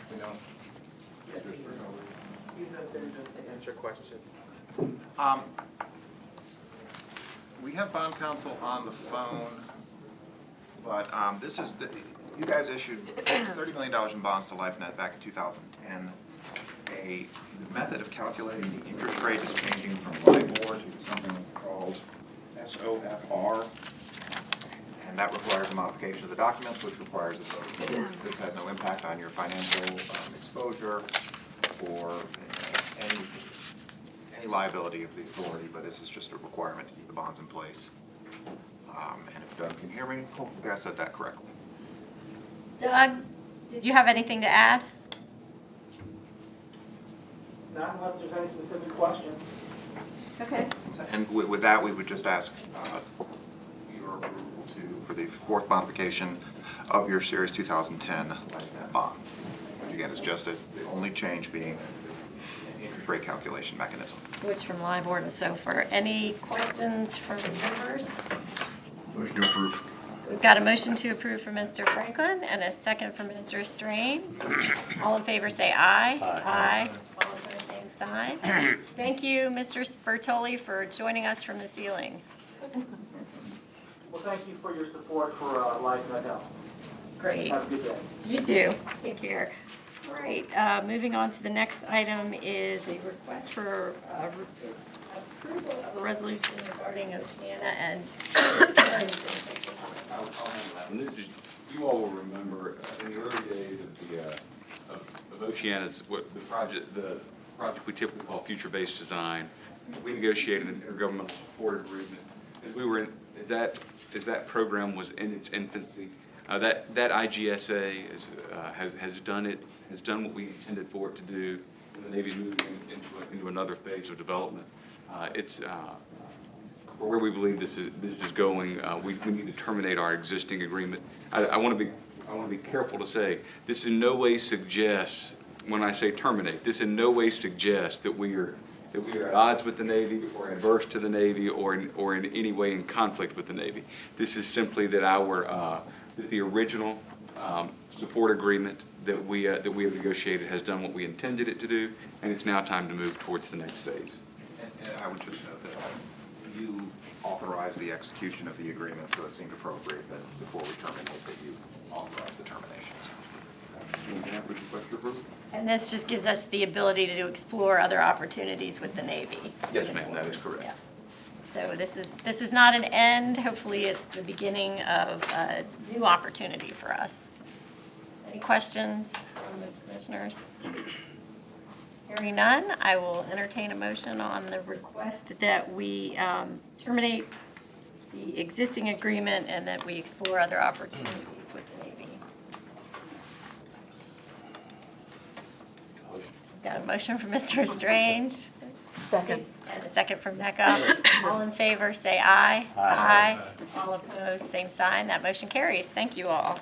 He's up there just to answer questions. We have bond counsel on the phone, but this is, you guys issued $30 million in bonds to LifeNet back in 2010. The method of calculating the interest rate is changing from LIBOR to something called SOFR, and that requires a modification of the documents, which requires a vote. This has no impact on your financial exposure or any liability of the authority, but this is just a requirement to keep the bonds in place. And if Doug can hear me, hopefully I said that correctly. Doug, did you have anything to add? Not unless there's any specific questions. Okay. And with that, we would just ask your approval for the 4th modification of your Series 2010 LifeNet bonds, which again is just the only change being an interest rate calculation mechanism. Switch from LIBOR to SOFR. Any questions from members? Motion to approve. So we've got a motion to approve from Mr. Franklin and a second from Mr. Strange. All in favor say aye. Aye. All opposed, same sign. Thank you, Mr. Spertoli, for joining us from the ceiling. Well, thank you for your support for LifeNet Health. Great. Have a good day. You too. Take care. All right, moving on to the next item is a request for approval of a resolution regarding Oceana and I'll handle that one. This is, you all will remember in the early days of Oceana's, what the project we typically call future-based design. We negotiated an intergovernmental support agreement. As that program was in its infancy, that IGSA has done what we intended for it to do. The Navy's moving into another phase of development. For where we believe this is going, we need to terminate our existing agreement. I want to be careful to say this in no way suggests, when I say terminate, this in no way suggests that we are at odds with the Navy or adverse to the Navy or in any way in conflict with the Navy. This is simply that that the original support agreement that we have negotiated has done what we intended it to do, and it's now time to move towards the next phase. And I would just note that you authorized the execution of the agreement, so it seemed appropriate that before we terminate that you authorize the terminations. And this just gives us the ability to explore other opportunities with the Navy. Yes, ma'am, that is correct. Yeah. So this is not an end. Hopefully, it's the beginning of a new opportunity for us. Any questions from the commissioners? Hearing none, I will entertain a motion on the request that we terminate the existing agreement and that we explore other opportunities with the Navy. Got a motion from Mr. Strange. Second. And a second from NECA. All in favor, say aye. Aye. All opposed, same sign. That motion carries. Thank you all.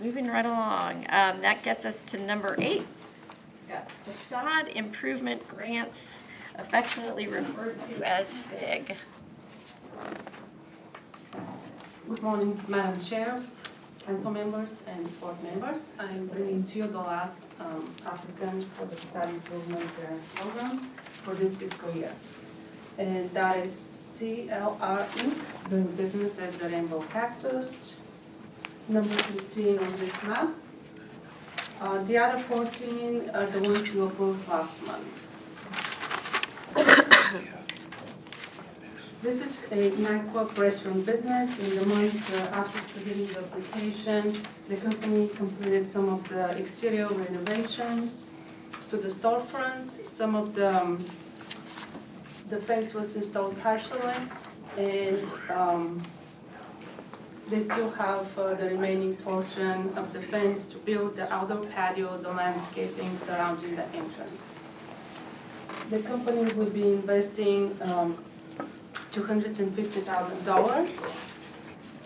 Moving right along. That gets us to number 8. Got facade improvement grants affectionately referred to as FIG. Good morning, Madam Chair, council members, and board members. I'm bringing to you the last applicant for the facade improvement program for this fiscal year. And that is CLR Inc., doing business as the Rainbow Cactus, number 15 on this map. The other 14 are the ones you approved last month. This is a nightclub restaurant business. In the months after submitting the application, the company completed some of the exterior renovations to the storefront. Some of the fence was installed partially, and they still have the remaining portion of the fence to build the outdoor patio, the landscaping surrounding the entrance. The company will be investing $250,000,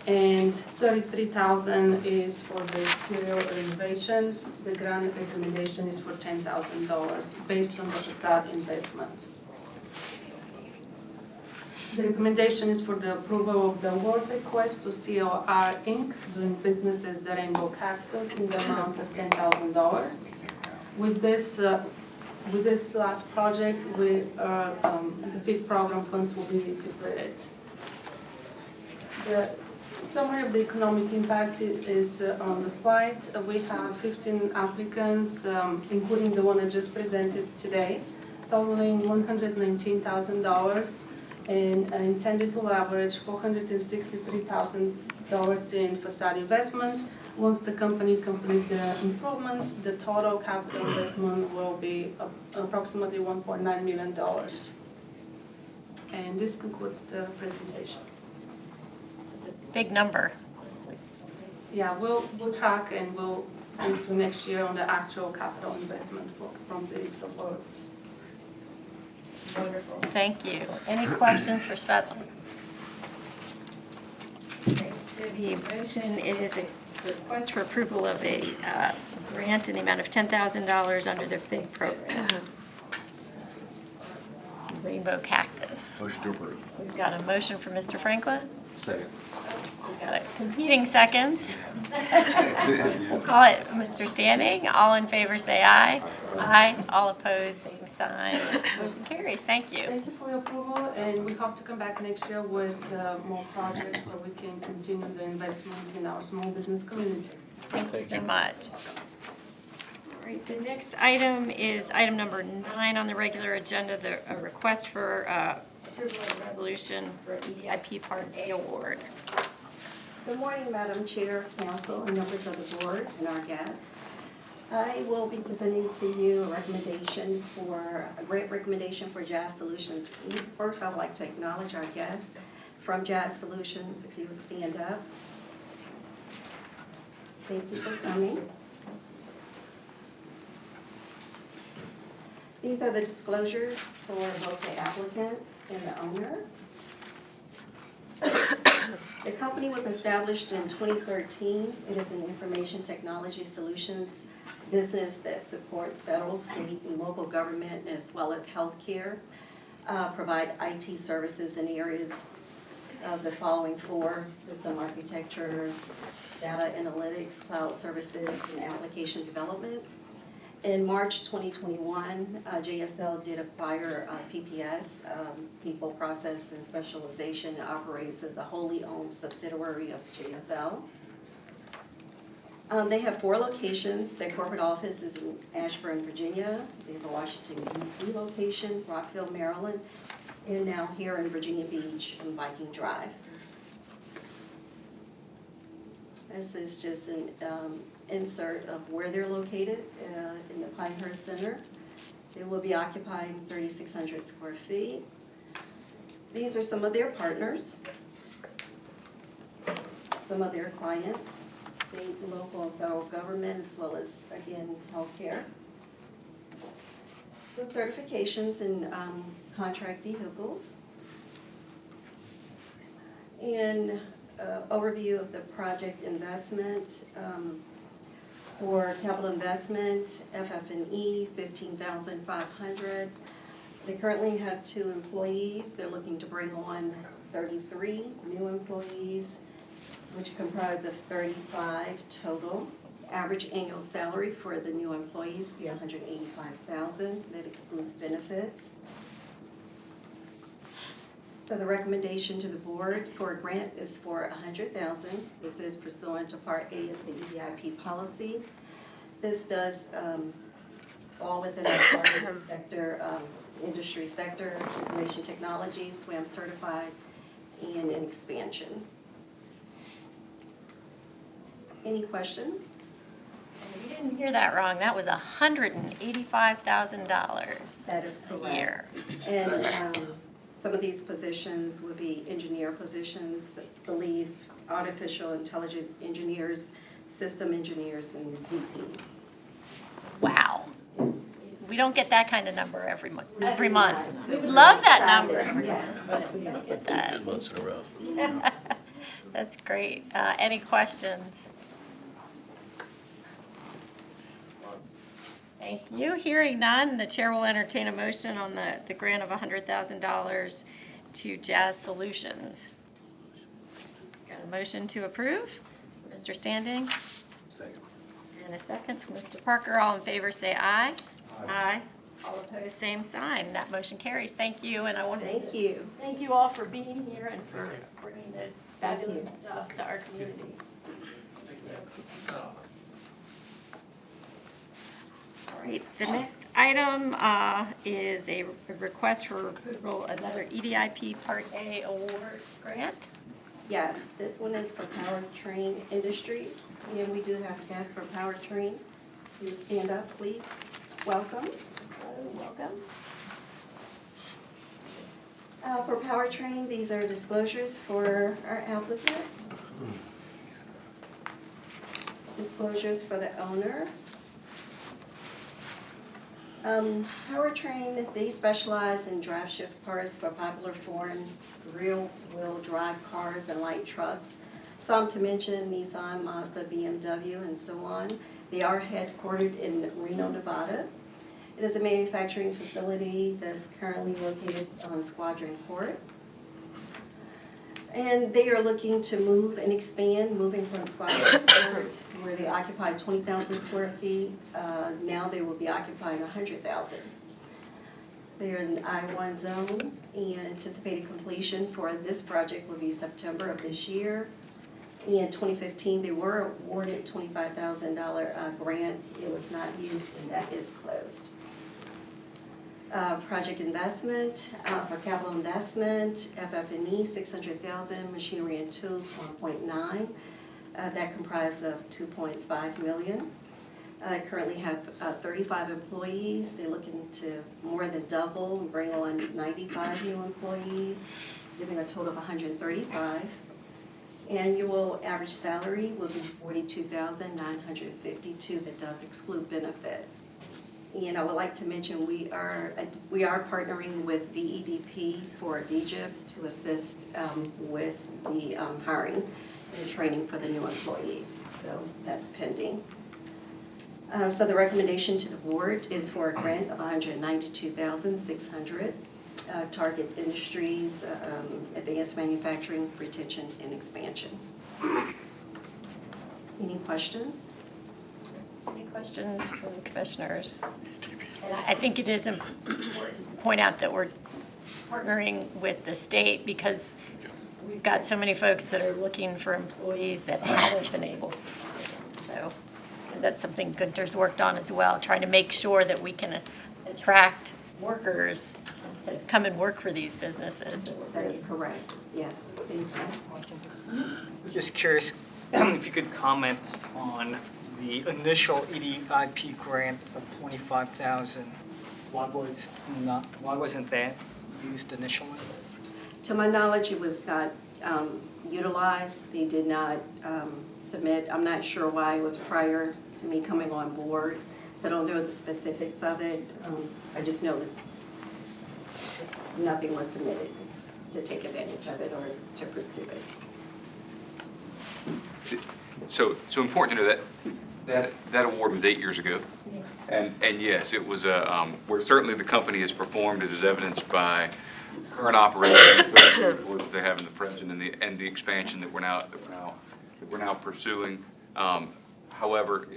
and $33,000 is for the exterior renovations. The grant recommendation is for $10,000 based on the facade investment. The recommendation is for the approval of the award request to CLR Inc., doing business as the Rainbow Cactus, in the amount of $10,000. With this last project, the FIG program funds will be depleted. The summary of the economic impact is on the slide. We had 15 applicants, including the one I just presented today, totaling $119,000, and intended to leverage $463,000 in facade investment. Once the company completes the improvements, the total capital investment will be approximately $1.9 million. And this concludes the presentation. It's a big number. Yeah, we'll track and we'll review next year on the actual capital investment from these awards. Wonderful. Thank you. Any questions for Svetlana? Great. So the motion is a request for approval of a grant in the amount of $10,000 under the FIG program. Rainbow Cactus. Motion to approve. We've got a motion from Mr. Franklin. Second. We've got a competing seconds. We'll call it Mr. Standing. All in favor say aye. Aye. All opposed, same sign. Motion carries. Thank you. Thank you for your approval, and we hope to come back next year with more projects so we can continue the investment in our small business community. Thank you so much. All right, the next item is item number 9 on the regular agenda, a request for approval of a resolution for EDIP Part A award. Good morning, Madam Chair, Council, and members of the board, and our guests. I will be presenting to you a grant recommendation for Jazz Solutions Inc. First, I would like to acknowledge our guests from Jazz Solutions, if you would stand up. Thank you for coming. These are the disclosures for both the applicant and the owner. The company was established in 2013. It is an information technology solutions business that supports federal, state, and local government, as well as healthcare. Provide IT services in areas of the following 4: system architecture, data analytics, cloud services, and application development. In March 2021, JSL did acquire PPS, People, Process, and Specialization, and operates as a wholly owned subsidiary of JSL. They have 4 locations. Their corporate office is in Ashburn, Virginia. They have a Washington, D.C. location, Rockville, Maryland, and now here in Virginia Beach and Viking Drive. This is just an insert of where they're located in the Pinehurst Center. They will be occupying 3,600 square feet. These are some of their partners, some of their clients, state, local, and federal government, as well as, again, healthcare. Some certifications in contract vehicles. And overview of the project investment. For capital investment, FF&E, $15,500. They currently have 2 employees. They're looking to bring on 33 new employees, which comprise of 35 total. Average annual salary for the new employees will be $185,000. That excludes benefits. So the recommendation to the board for a grant is for $100,000. This is pursuant to Part A of the EDIP policy. This does fall within our target sector, industry sector, information technology, SWAM certified, and an expansion. Any questions? You didn't hear that wrong. That was $185,000 That is a correct. year. And some of these positions would be engineer positions, I believe artificial intelligent engineers, system engineers, and VPs. Wow. We don't get that kind of number every month. So We would we're love that number. excited, yes, but we don't get that. Good months in a row. That's great. Any questions? Thank you. Hearing none, the chair will entertain a motion on the grant of $100,000 to Jazz Solutions. Got a motion to approve? Mr. Standing? Second. And a second from Mr. Parker. All in favor say aye. Aye. All opposed, same sign. That motion carries. Thank you, and I want to Thank you. thank you all for being here and for bringing this fabulous stuff to our community. All right, the next item is a request for approval, another EDIP Part A award grant. Yes, this one is for Powertrain Industries, and we do have gas for Powertrain. Please stand up, please. Welcome. Hello, welcome. For Powertrain, these are disclosures for our applicant. Disclosures for the owner. Powertrain, they specialize in drive shift parts for popular foreign rear-wheel drive cars and light trucks. Some to mention Nissan, Mazda, BMW, and so on. They are headquartered in Reno, Nevada. It is a manufacturing facility that's currently located on Squadron Court. And they are looking to move and expand, moving from Squadron Court, where they occupy 20,000 square feet. Now they will be occupying 100,000. They are in the I-1 zone, and anticipated completion for this project will be September of this year. In 2015, they were awarded $25,000 grant. It was not used, and that is closed. Project investment, for capital investment, FF&E, $600,000, machinery and tools, 1.9. That comprised of 2.5 million. Currently have 35 employees. They're looking to more than double and bring on 95 new employees, giving a total of 135. Annual average salary will be $42,952. That does exclude benefits. And I would like to mention we are partnering with VEDP for Egypt to assist with the hiring and training for the new employees. So that's pending. So the recommendation to the board is for a grant of $192,600. Target industries, advanced manufacturing, retention, and expansion. Any questions? Any questions from the commissioners? And I think it is important to point out that we're partnering with the state because we've got so many folks that are looking for employees that haven't been able to find them. So that's something Gunter's worked on as well, trying to make sure that we can attract workers to come and work for these businesses. That is correct. Yes, thank you. Just curious if you could comment on the initial EDIP grant of $25,000. Why wasn't that used initially? To my knowledge, it was not utilized. They did not submit. I'm not sure why it was prior to me coming on board, so I don't know the specifics of it. I just know that nothing was submitted to take advantage of it or to pursue it. So important to know that award was 8 years ago. And yes, it was where certainly the company has performed, as is evidenced by current operations, the reports they have in the present, and the expansion that we're now pursuing. However,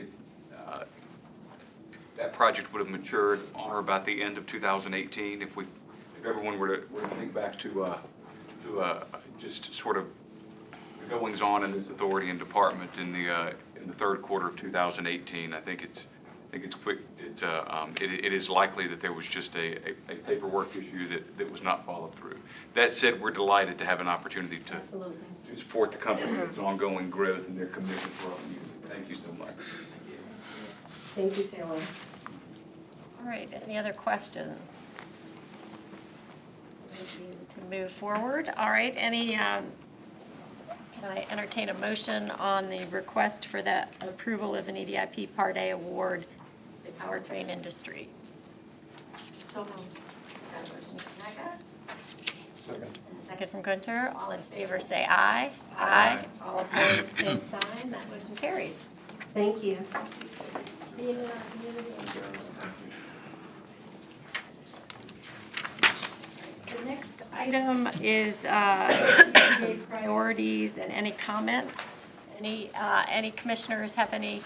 that project would have matured on or about the end of 2018 if everyone were to think back to just sort of the goings on in this authority and department in the third quarter of 2018. I think it's quick. It is likely that there was just a paperwork issue that was not followed through. That said, we're delighted to have an opportunity to support the company in its ongoing growth and their commitment for our community. Thank you so much. Thank you, Taylor. All right, any other questions? Ready to move forward. All right, can I entertain a motion on the request for the approval of an EDIP Part A award to Powertrain Industries? So moved. Got a motion from Mecca, Second. and a second from Gunter. All in favor say aye. Aye. All opposed, same sign. That motion carries. Thank you. The next item is EPA priorities and any comments. Any commissioners have any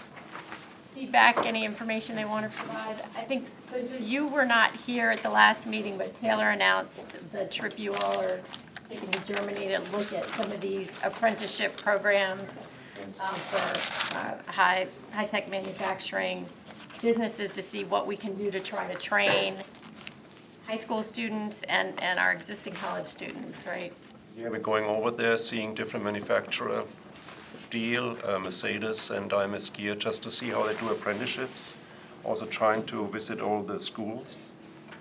feedback, any information they want to provide? I think you were not here at the last meeting, but Taylor announced the trip you all are taking to Germany to look at some of these apprenticeship programs for high-tech manufacturing businesses to see what we can do to try to train high school students and our existing college students, right? Yeah, we're going over there, seeing different manufacturer deal, Mercedes and IMS Gear, just to see how they do apprenticeships. Also trying to visit all the schools.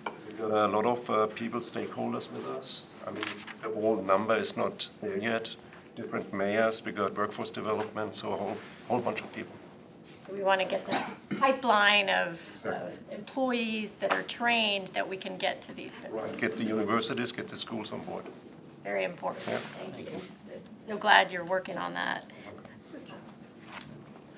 We got a lot of people, stakeholders with us. I mean, the whole number is not there yet. Different mayors, we got workforce development, so a whole bunch of people. So we want to get the pipeline of employees that are trained that we can get to these businesses. Right, get the universities, get the schools on board. Very important. Yeah. Thank you. So glad you're working on that.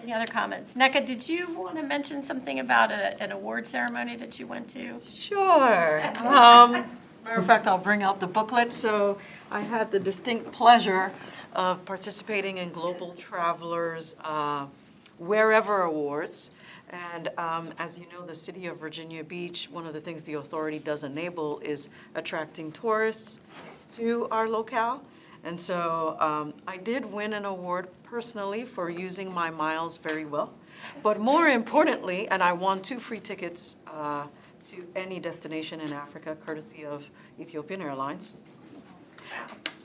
Any other comments? NECA, did you want to mention something about an award ceremony that you went to? Sure. Matter of fact, I'll bring out the booklet. So I had the distinct pleasure of participating in Global Travelers Wherever Awards. And as you know, the city of Virginia Beach, one of the things the authority does enable is attracting tourists to our locale. And so I did win an award personally for using my miles very well. But more importantly, and I won 2 free tickets to any destination in Africa, courtesy of Ethiopian Airlines.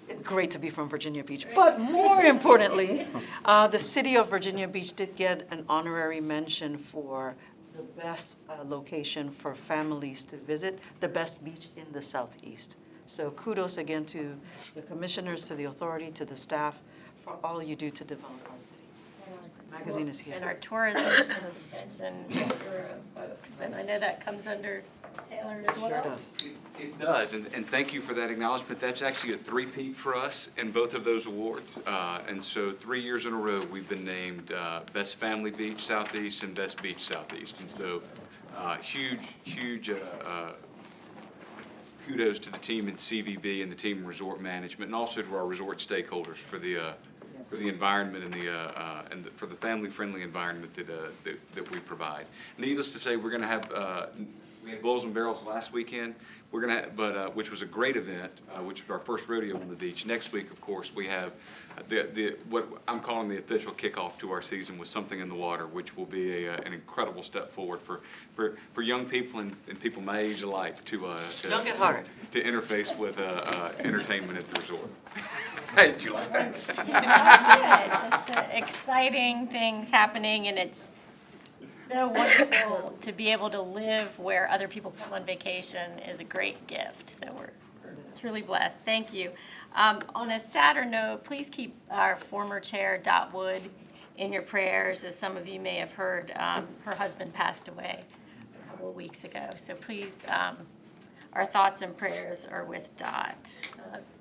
It's great to be from Virginia Beach. But more importantly, the city of Virginia Beach did get an honorary mention for the best location for families to visit, the best beach in the Southeast. So kudos again to the commissioners, to the authority, to the staff for all you do to develop our city. The magazine is here. And our tourism convention folks, and I know that comes under Taylor as well. Sure does. It does, and thank you for that acknowledgement. That's actually a three-peat for us in both of those awards. And so 3 years in a row, we've been named Best Family Beach Southeast and Best Beach Southeast. And so huge kudos to the team in CVB and the team in resort management, and also to our resort stakeholders for the environment and for the family-friendly environment that we provide. Needless to say, we're going to have we had Bulls and Barrels last weekend. We're going to which was a great event, which was our first rodeo on the beach. Next week, of course, we have what I'm calling the official kickoff to our season with Something in the Water, which will be an incredible step forward for young people and people my age alike to Young at heart. to interface with entertainment at the resort. Hey, did you like that? It's exciting things happening, and it's so wonderful to be able to live where other people come on vacation is a great gift. So we're truly blessed. Thank you. On a sadder note, please keep our former chair, Dot Wood, in your prayers. As some of you may have heard, her husband passed away a couple of weeks ago. So please, our thoughts and prayers are with Dot.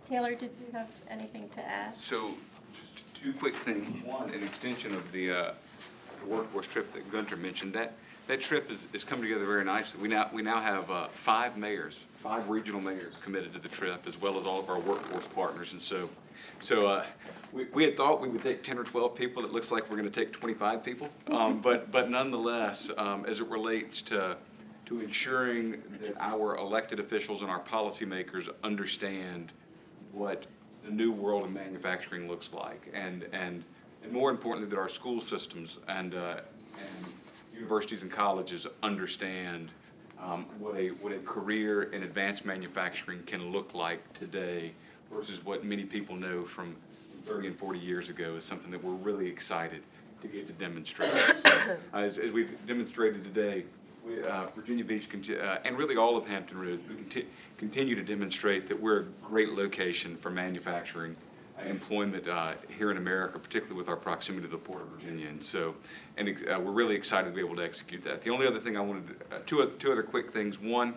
Taylor, did you have anything to add? So, just 2 quick things. One, an extension of the workforce trip that Gunter mentioned, that trip is coming together very nicely. We now have 5 mayors, 5 regional mayors committed to the trip, as well as all of our workforce partners. And so we had thought we would take 10 or 12 people. It looks like we're going to take 25 people. But nonetheless, as it relates to ensuring that our elected officials and our policymakers understand what the new world of manufacturing looks like, and more importantly, that our school systems and universities and colleges understand what a career in advanced manufacturing can look like today versus what many people know from 30 and 40 years ago is something that we're really excited to get to demonstrate. So, as we've demonstrated today, Virginia Beach, and really all of Hampton Roads, we continue to demonstrate that we're a great location for manufacturing employment here in America, particularly with our proximity to the Port of Virginia. And so, we're really excited to be able to execute that. The only other thing I wanted, two other quick things. One,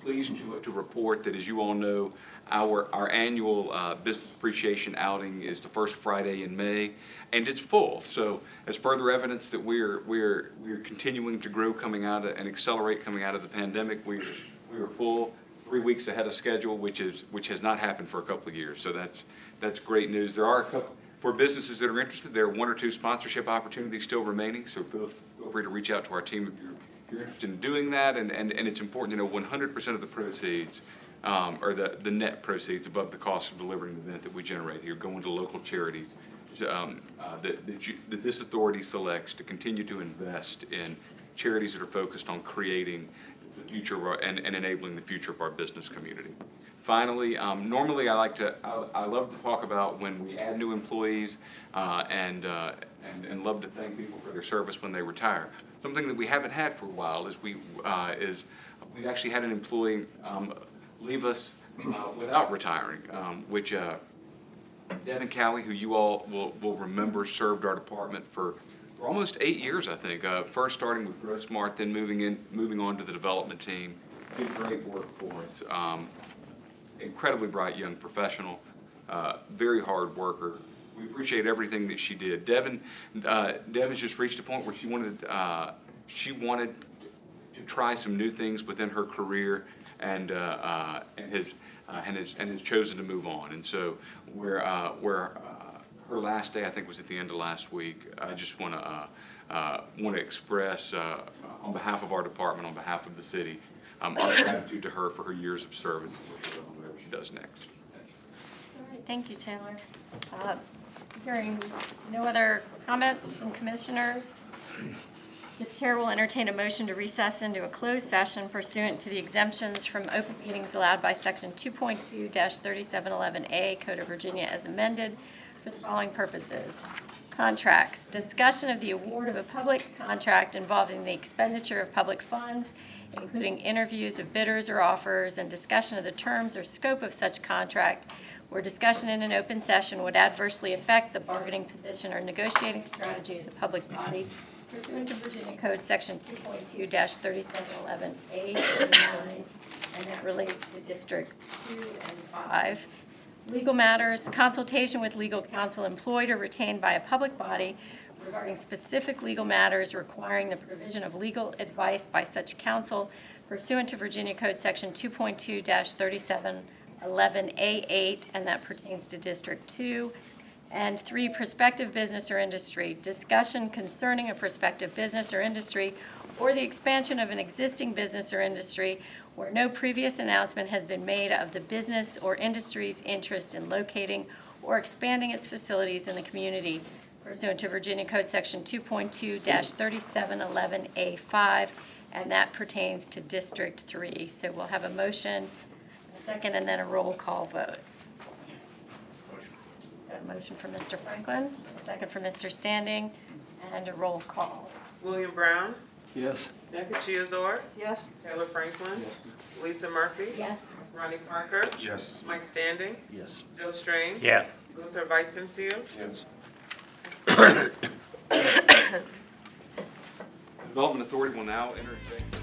pleased to report that, as you all know, our annual business appreciation outing is the first Friday in May, and it's full. So, as further evidence that we're continuing to grow and accelerate coming out of the pandemic, we are full 3 weeks ahead of schedule, which has not happened for a couple of years. So that's great news. There are a couple, for businesses that are interested, there are 1 or 2 sponsorship opportunities still remaining. So feel free to reach out to our team if you're interested in doing that. And it's important to know 100% of the proceeds, or the net proceeds above the cost of delivering the event that we generate here, going to local charities that this authority selects to continue to invest in charities that are focused on creating the future of and enabling the future of our business community. Finally, normally I love to talk about when we add new employees and love to thank people for their service when they retire. Something that we haven't had for a while is we actually had an employee leave us without retiring, which Devin Cowie, who you all will remember, served our department for almost 8 years, I think. First starting with GrowSmart, then moving on to the development team. Did great work for us. Incredibly bright young professional, very hard worker. We appreciate everything that she did. Devin's just reached a point where she wanted to try some new things within her career, and has chosen to move on. And so where her last day, I think, was at the end of last week. I just want to express on behalf of our department, on behalf of the city, our gratitude to her for her years of service and wish her well whatever she does next. Thank you. All right, thank you, Taylor. Hearing no other comments from commissioners, the chair will entertain a motion to recess into a closed session pursuant to the exemptions from open meetings allowed by Section 2.2-3711A Code of Virginia as amended for the following purposes. Contracts, discussion of the award of a public contract involving the expenditure of public funds, including interviews of bidders or offers, and discussion of the terms or scope of such contract, where discussion in an open session would adversely affect the bargaining position or negotiating strategy of the public body pursuant to Virginia Code Section 2.2-3711A, and that relates to Districts 2 and 5. Legal matters, consultation with legal counsel employed or retained by a public body regarding specific legal matters requiring the provision of legal advice by such counsel pursuant to Virginia Code Section 2.2-3711A8, and that pertains to District 2. And 3, prospective business or industry. Discussion concerning a prospective business or industry or the expansion of an existing business or industry where no previous announcement has been made of the business or industry's interest in locating or expanding its facilities in the community pursuant to Virginia Code Section 2.2-3711A5, and that pertains to District 3. So we'll have a motion, a second, and then a roll call vote. A motion from Mr. Franklin, a second from Mr. Standing, and a roll call. William Brown, Yes. Becca Chiazor, Yes. Taylor Franklin, Lisa Murphy, Yes. Ronnie Parker, Yes. Mike Standing, Yes. Joe Strange, Yes. Gunther Weissenseal, Yes. The Development Authority will now enter executive